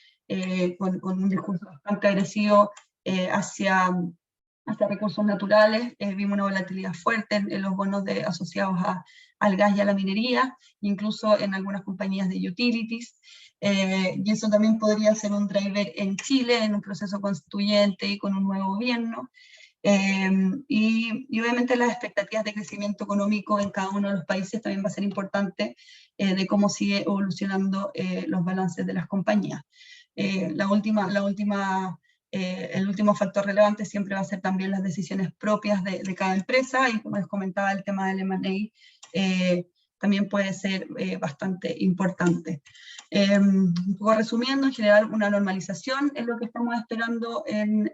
con un discurso bastante agresivo hacia recursos naturales, vimos una volatilidad fuerte en los bonos asociados al gas y a la minería, incluso en algunas compañías de utilities, y eso también podría ser un driver en Chile, en un proceso constituyente y con un nuevo gobierno. Y obviamente las expectativas de crecimiento económico en cada uno de los países también va a ser importante, de cómo sigue evolucionando los balances de las compañías. El último factor relevante siempre va a ser también las decisiones propias de cada empresa, y como les comentaba, el tema del M&A también puede ser bastante importante. Un poco resumiendo, en general una normalización es lo que estamos esperando en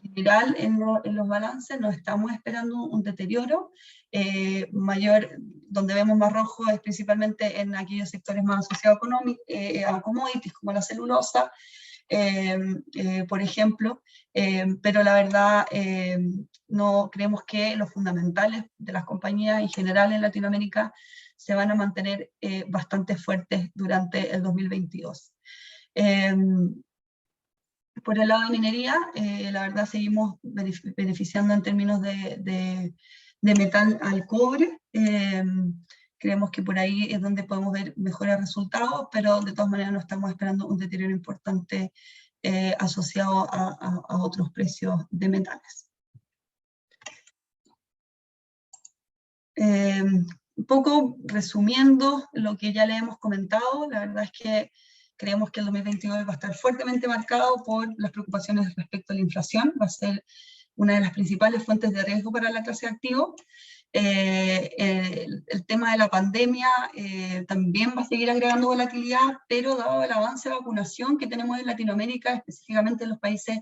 general en los balances. No estamos esperando un deterioro mayor. Donde vemos más rojo es principalmente en aquellos sectores más asociados a commodities, como la celulosa, por ejemplo, pero la verdad no creemos que los fundamentales de las compañías en general en Latinoamérica se van a mantener bastante fuertes durante el 2022. Por el lado de minería, la verdad seguimos beneficiando en términos de metal al cobre. Creemos que por ahí es donde podemos ver mejores resultados, pero de todas maneras no estamos esperando un deterioro importante asociado a otros precios de metales. Un poco resumiendo lo que ya le hemos comentado, la verdad es que creemos que el 2022 va a estar fuertemente marcado por las preocupaciones respecto a la inflación. Va a ser una de las principales fuentes de riesgo para la clase de activos. El tema de la pandemia también va a seguir agregando volatilidad, pero dado el avance de vacunación que tenemos en Latinoamérica, específicamente en los países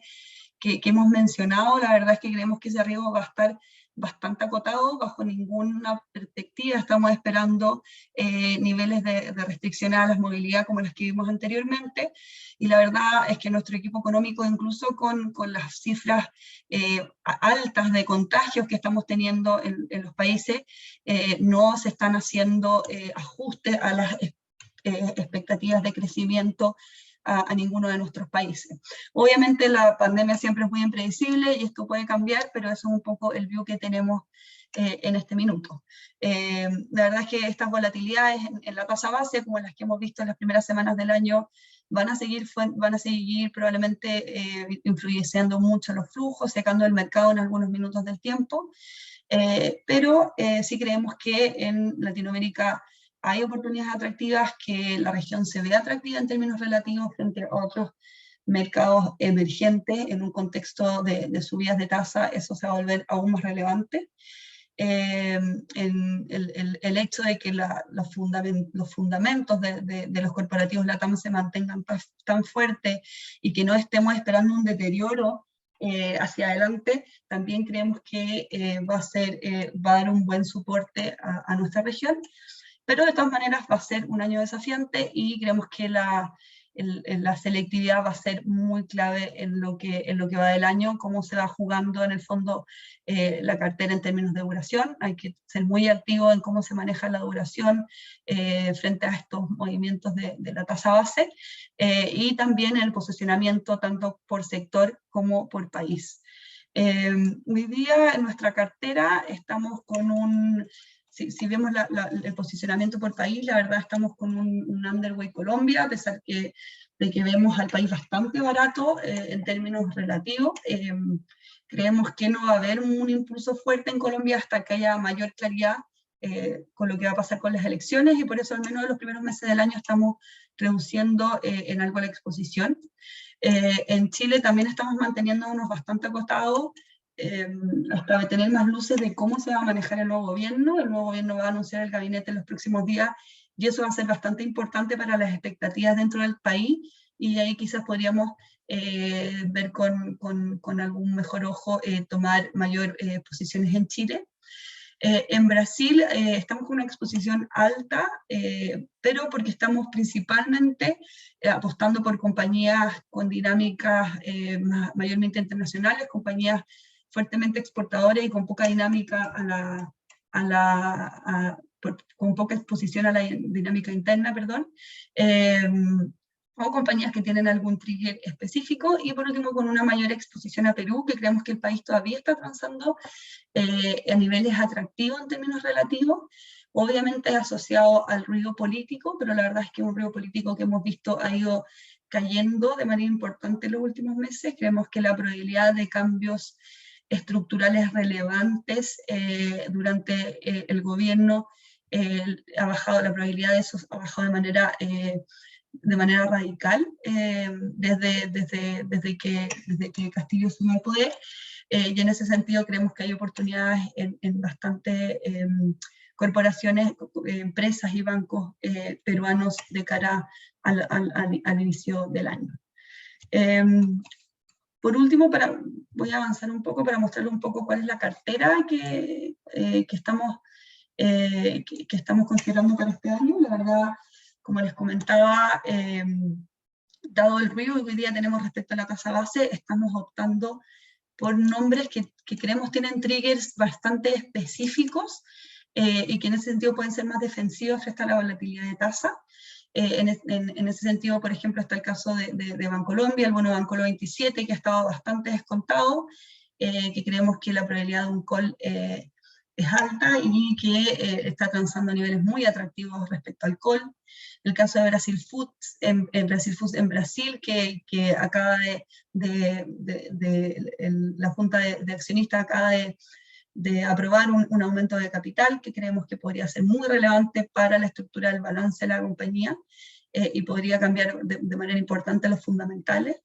que hemos mencionado, la verdad es que creemos que ese riesgo va a estar bastante acotado. Bajo ninguna perspectiva estamos esperando niveles de restricciones a la movilidad como las que vimos anteriormente, y la verdad es que nuestro equipo económico, incluso con las cifras altas de contagios que estamos teniendo en los países, no se están haciendo ajustes a las expectativas de crecimiento a ninguno de nuestros países. Obviamente la pandemia siempre es muy impredecible y esto puede cambiar, pero eso es un poco el view que tenemos en este minuto. La verdad es que estas volatilidades en la tasa base, como las que hemos visto en las primeras semanas del año, van a seguir probablemente influyendo mucho los flujos, secando el mercado en algunos minutos del tiempo, pero sí creemos que en Latinoamérica hay oportunidades atractivas, que la región se ve atractiva en términos relativos frente a otros mercados emergentes. En un contexto de subidas de tasa, eso se va a volver aún más relevante. El hecho de que los fundamentos de los corporativos LATAM se mantengan tan fuertes y que no estemos esperando un deterioro hacia adelante, también creemos que va a dar un buen soporte a nuestra región. Pero de todas maneras va a ser un año desafiante y creemos que la selectividad va a ser muy clave en lo que va del año, cómo se va jugando en el fondo la cartera en términos de duración. Hay que ser muy activo en cómo se maneja la duración frente a estos movimientos de la tasa base, y también el posicionamiento tanto por sector como por país. Hoy día en nuestra cartera estamos con si vemos el posicionamiento por país, la verdad estamos con un underweight Colombia, a pesar de que vemos al país bastante barato en términos relativos. Creemos que no va a haber un impulso fuerte en Colombia hasta que haya mayor claridad con lo que va a pasar con las elecciones, y por eso al menos en los primeros meses del año estamos reduciendo en algo la exposición. En Chile también estamos manteniéndonos bastante acotados, hasta tener más luces de cómo se va a manejar el nuevo gobierno. El nuevo gobierno va a anunciar el gabinete en los próximos días, y eso va a ser bastante importante para las expectativas dentro del país, y ahí quizás podríamos ver con algún mejor ojo tomar mayor posiciones en Chile. En Brasil estamos con una exposición alta, pero porque estamos principalmente apostando por compañías con dinámicas mayormente internacionales, compañías fuertemente exportadoras y con poca dinámica con poca exposición a la dinámica interna, perdón. O compañías que tienen algún trigger específico, y por último con una mayor exposición a Perú, que creemos que el país todavía está transando a niveles atractivos en términos relativos, obviamente asociado al ruido político, pero la verdad es que es un ruido político que hemos visto ha ido cayendo de manera importante en los últimos meses. Creemos que la probabilidad de cambios estructurales relevantes durante el gobierno ha bajado, la probabilidad de eso ha bajado de manera radical desde que Castillo asumió el poder, y en ese sentido creemos que hay oportunidades en bastante corporaciones, empresas y bancos peruanos de cara al inicio del año. Por último, voy a avanzar un poco para mostrarles un poco cuál es la cartera que estamos considerando para este año. La verdad, como les comentaba, dado el ruido que hoy día tenemos respecto a la tasa base, estamos optando por nombres que creemos tienen triggers bastante específicos y que en ese sentido pueden ser más defensivos frente a la volatilidad de tasa. En ese sentido, por ejemplo, está el caso de Bancolombia, el bono Bancolo 27, que ha estado bastante descontado, que creemos que la probabilidad de un call es alta y que está transando a niveles muy atractivos respecto al call. El caso de Brasil Foods, en Brasil, que acaba la Junta de Accionistas acaba de aprobar un aumento de capital que creemos que podría ser muy relevante para la estructura del balance de la compañía y podría cambiar de manera importante los fundamentales.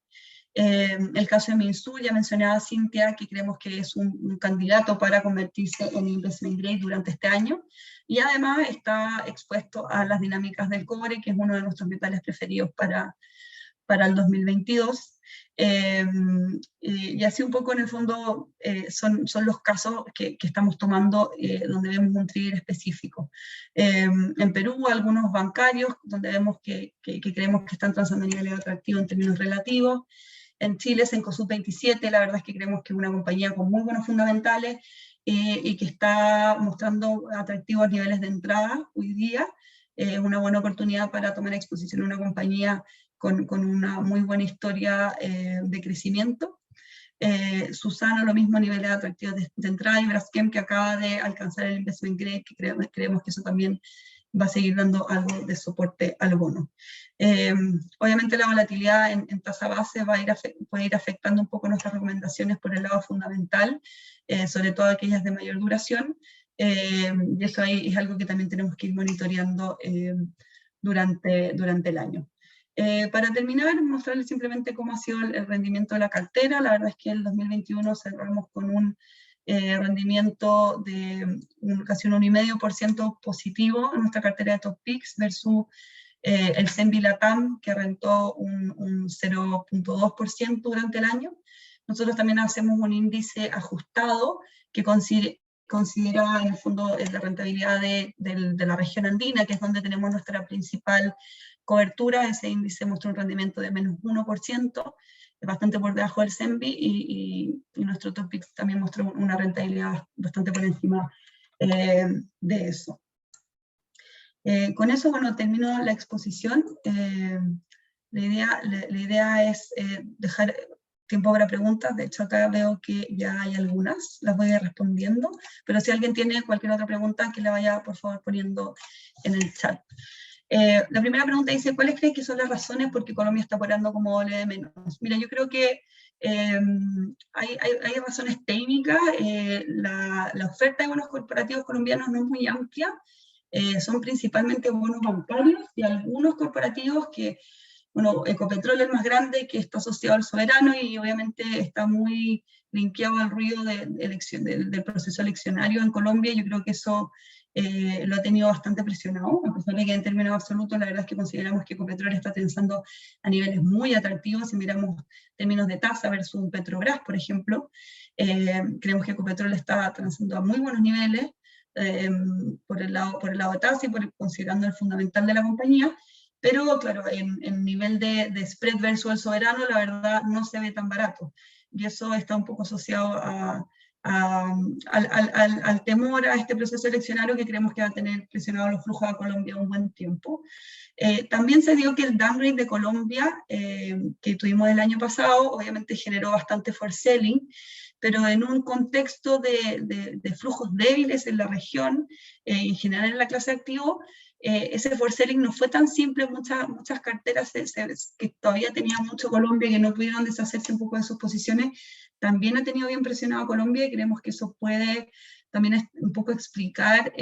El caso de Minsú, ya mencionaba Cintia, que creemos que es un candidato para convertirse en investment grade durante este año, y además está expuesto a las dinámicas del cobre, que es uno de nuestros metales preferidos para el 2022. Y así un poco en el fondo son los casos que estamos tomando donde vemos un trigger específico. En Perú, algunos bancarios donde vemos que creemos que están transando a niveles atractivos en términos relativos. En Chile, Cencosud 27, la verdad es que creemos que es una compañía con muy buenos fundamentales y que está mostrando atractivos niveles de entrada hoy día. Una buena oportunidad para tomar exposición a una compañía con una muy buena historia de crecimiento. Susano, lo mismo a niveles atractivos de entrada, y Braskem, que acaba de alcanzar el investment grade, que creemos que eso también va a seguir dando algo de soporte al bono. Obviamente la volatilidad en tasa base puede ir afectando un poco nuestras recomendaciones por el lado fundamental, sobre todo aquellas de mayor duración, y eso ahí es algo que también tenemos que ir monitoreando durante el año. Para terminar, mostrarles simplemente cómo ha sido el rendimiento de la cartera. La verdad es que el 2021 cerramos con un rendimiento de casi un 1,5% positivo en nuestra cartera de Top Picks versus el CENBI Latam, que rentó un 0,2% durante el año. Nosotros también hacemos un índice ajustado que considera en el fondo la rentabilidad de la región andina, que es donde tenemos nuestra principal cobertura. Ese índice muestra un rendimiento de menos 1%, bastante por debajo del CENBI, y nuestro Top Picks también muestra una rentabilidad bastante por encima de eso. Con eso, bueno, termino la exposición. La idea es dejar tiempo para preguntas. De hecho, acá veo que ya hay algunas, las voy a ir respondiendo, pero si alguien tiene cualquier otra pregunta, que la vaya, por favor, poniendo en el chat. La primera pregunta dice, ¿cuáles crees que son las razones por qué Colombia está operando como doble de menos? Mira, yo creo que hay razones técnicas. La oferta de bonos corporativos colombianos no es muy amplia. Son principalmente bonos bancarios y algunos corporativos que, bueno, Ecopetrol es el más grande, que está asociado al soberano y obviamente está muy linkeado al ruido del proceso eleccionario en Colombia. Yo creo que eso lo ha tenido bastante presionado, a pesar de que en términos absolutos la verdad es que consideramos que Ecopetrol está transando a niveles muy atractivos. Si miramos términos de tasa versus un Petrobras, por ejemplo, creemos que Ecopetrol está transando a muy buenos niveles, por el lado de tasa y considerando el fundamental de la compañía, pero claro, en nivel de spread versus el soberano, la verdad no se ve tan barato, y eso está un poco asociado al temor a este proceso eleccionario que creemos que va a tener presionado los flujos a Colombia un buen tiempo. También se dio que el downgrade de Colombia que tuvimos el año pasado, obviamente generó bastante for selling, pero en un contexto de flujos débiles en la región, en general en la clase de activo, ese for selling no fue tan simple. Muchas carteras que todavía tenían mucho Colombia y que no pudieron deshacerse un poco de sus posiciones, también ha tenido bien presionado a Colombia, y creemos que eso puede también un poco explicar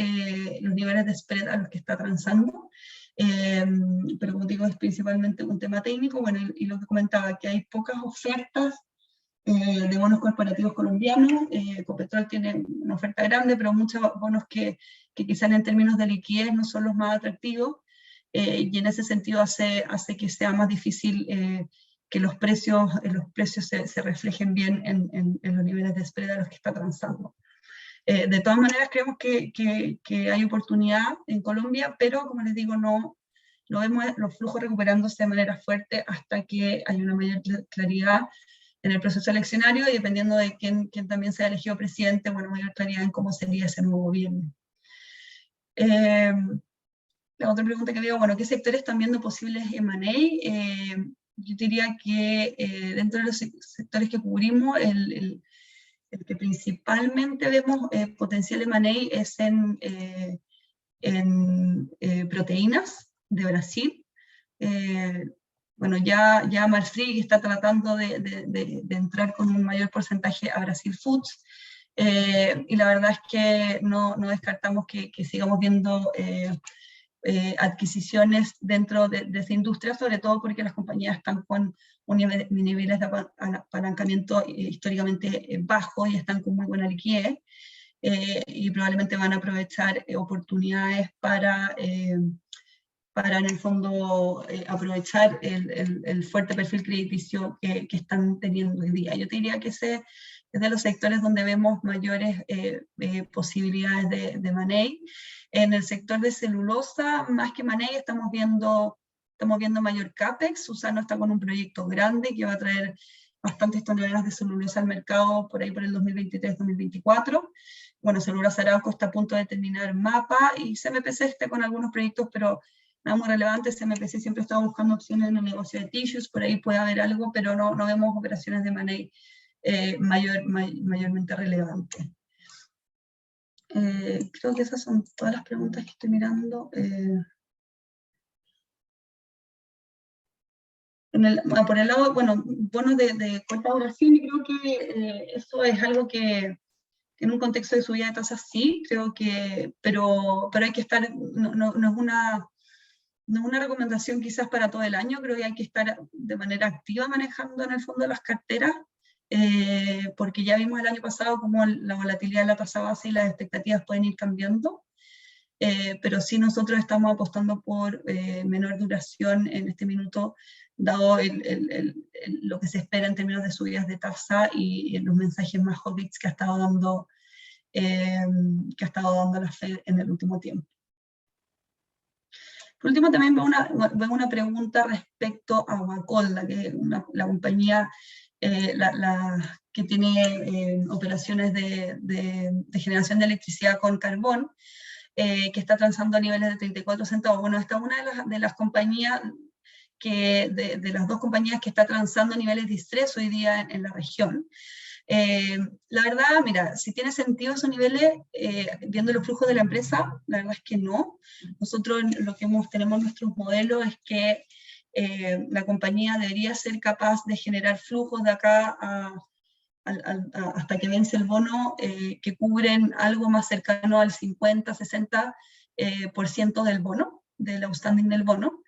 los niveles de spread a los que está transando. Pero como digo, es principalmente un tema técnico. Bueno, y lo que comentaba, que hay pocas ofertas de bonos corporativos colombianos. Ecopetrol tiene una oferta grande, pero muchos bonos que quizás en términos de liquidez no son los más atractivos, y en ese sentido hace que sea más difícil que los precios se reflejen bien en los niveles de spread a los que está transando. De todas maneras, creemos que hay oportunidad en Colombia, pero como les digo, no vemos los flujos recuperándose de manera fuerte hasta que haya una mayor claridad en el proceso eleccionario, y dependiendo de quién también sea elegido presidente, bueno, mayor claridad en cómo sería ese nuevo gobierno. La otra pregunta que veo, bueno, ¿qué sectores están viendo posibles M&A? Yo diría que dentro de los sectores que cubrimos, el que principalmente vemos potencial M&A es en proteínas de Brasil. Bueno, ya Marfrig está tratando de entrar con un mayor porcentaje a Brasil Foods, y la verdad es que no descartamos que sigamos viendo adquisiciones dentro de esa industria, sobre todo porque las compañías están con niveles de apalancamiento históricamente bajos y están con muy buena liquidez, y probablemente van a aprovechar oportunidades para en el fondo aprovechar el fuerte perfil crediticio que están teniendo hoy día. Yo te diría que ese es de los sectores donde vemos mayores posibilidades de M&A. En el sector de celulosa, más que M&A, estamos viendo mayor CAPEX. Suzano está con un proyecto grande que va a traer bastantes toneladas de celulosa al mercado por ahí por el 2023-2024. Bueno, Celulosa Arauco está a punto de terminar MAPA, y CMPC está con algunos proyectos, pero nada muy relevante. CMPC siempre está buscando opciones en el negocio de tissues, por ahí puede haber algo, pero no vemos operaciones de M&A mayormente relevantes. Creo que esas son todas las preguntas que estoy mirando. Por el lado, bueno, bonos de corta duración, creo que eso es algo que en un contexto de subida de tasas sí, creo que, pero hay que estar, no es una recomendación quizás para todo el año. Creo que hay que estar de manera activa manejando en el fondo las carteras, porque ya vimos el año pasado cómo la volatilidad de la tasa base y las expectativas pueden ir cambiando, pero sí nosotros estamos apostando por menor duración en este minuto, dado lo que se espera en términos de subidas de tasa y los mensajes más hawkish que ha estado dando la Fed en el último tiempo. Por último, también veo una pregunta respecto a Guacolda, que es la compañía que tiene operaciones de generación de electricidad con carbón, que está transando a niveles de 34 centavos. Bueno, esta es una de las compañías de las dos compañías que está transando a niveles de estrés hoy día en la región. La verdad, mira, si tiene sentido esos niveles, viendo los flujos de la empresa, la verdad es que no. Nosotros lo que tenemos nuestros modelos es que la compañía debería ser capaz de generar flujos de acá hasta que vence el bono, que cubren algo más cercano al 50-60% del bono, del outstanding del bono.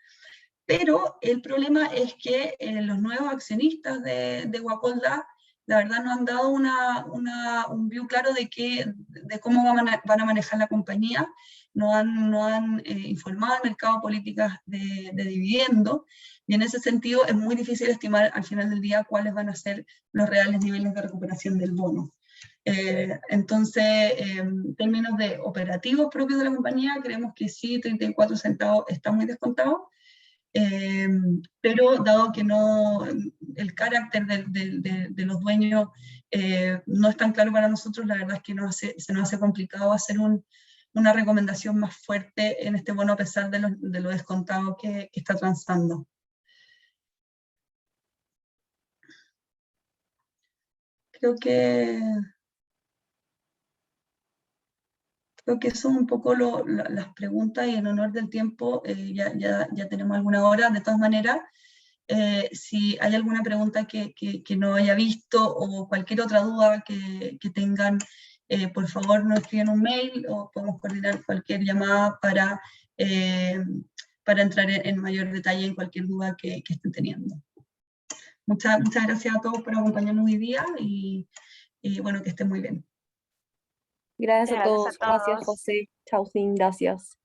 Pero el problema es que los nuevos accionistas de Guacolda, la verdad, no han dado un view claro de cómo van a manejar la compañía. No han informado al mercado políticas de dividendo, y en ese sentido es muy difícil estimar al final del día cuáles van a ser los reales niveles de recuperación del bono. Entonces, en términos de operativos propios de la compañía, creemos que sí, 34 centavos está muy descontado, pero dado que el carácter de los dueños no es tan claro para nosotros, la verdad es que se nos hace complicado hacer una recomendación más fuerte en este bono, a pesar de lo descontado que está transando. Creo que son un poco las preguntas, y en honor del tiempo ya tenemos alguna hora. De todas maneras, si hay alguna pregunta que no haya visto, o cualquier otra duda que tengan, por favor nos escriben un mail, o podemos coordinar cualquier llamada para entrar en mayor detalle en cualquier duda que estén teniendo. Muchas gracias a todos por acompañarnos hoy día y bueno, que estén muy bien. Gracias a Gracias a todos. Gracias, todos. José. Chau, sin gracias.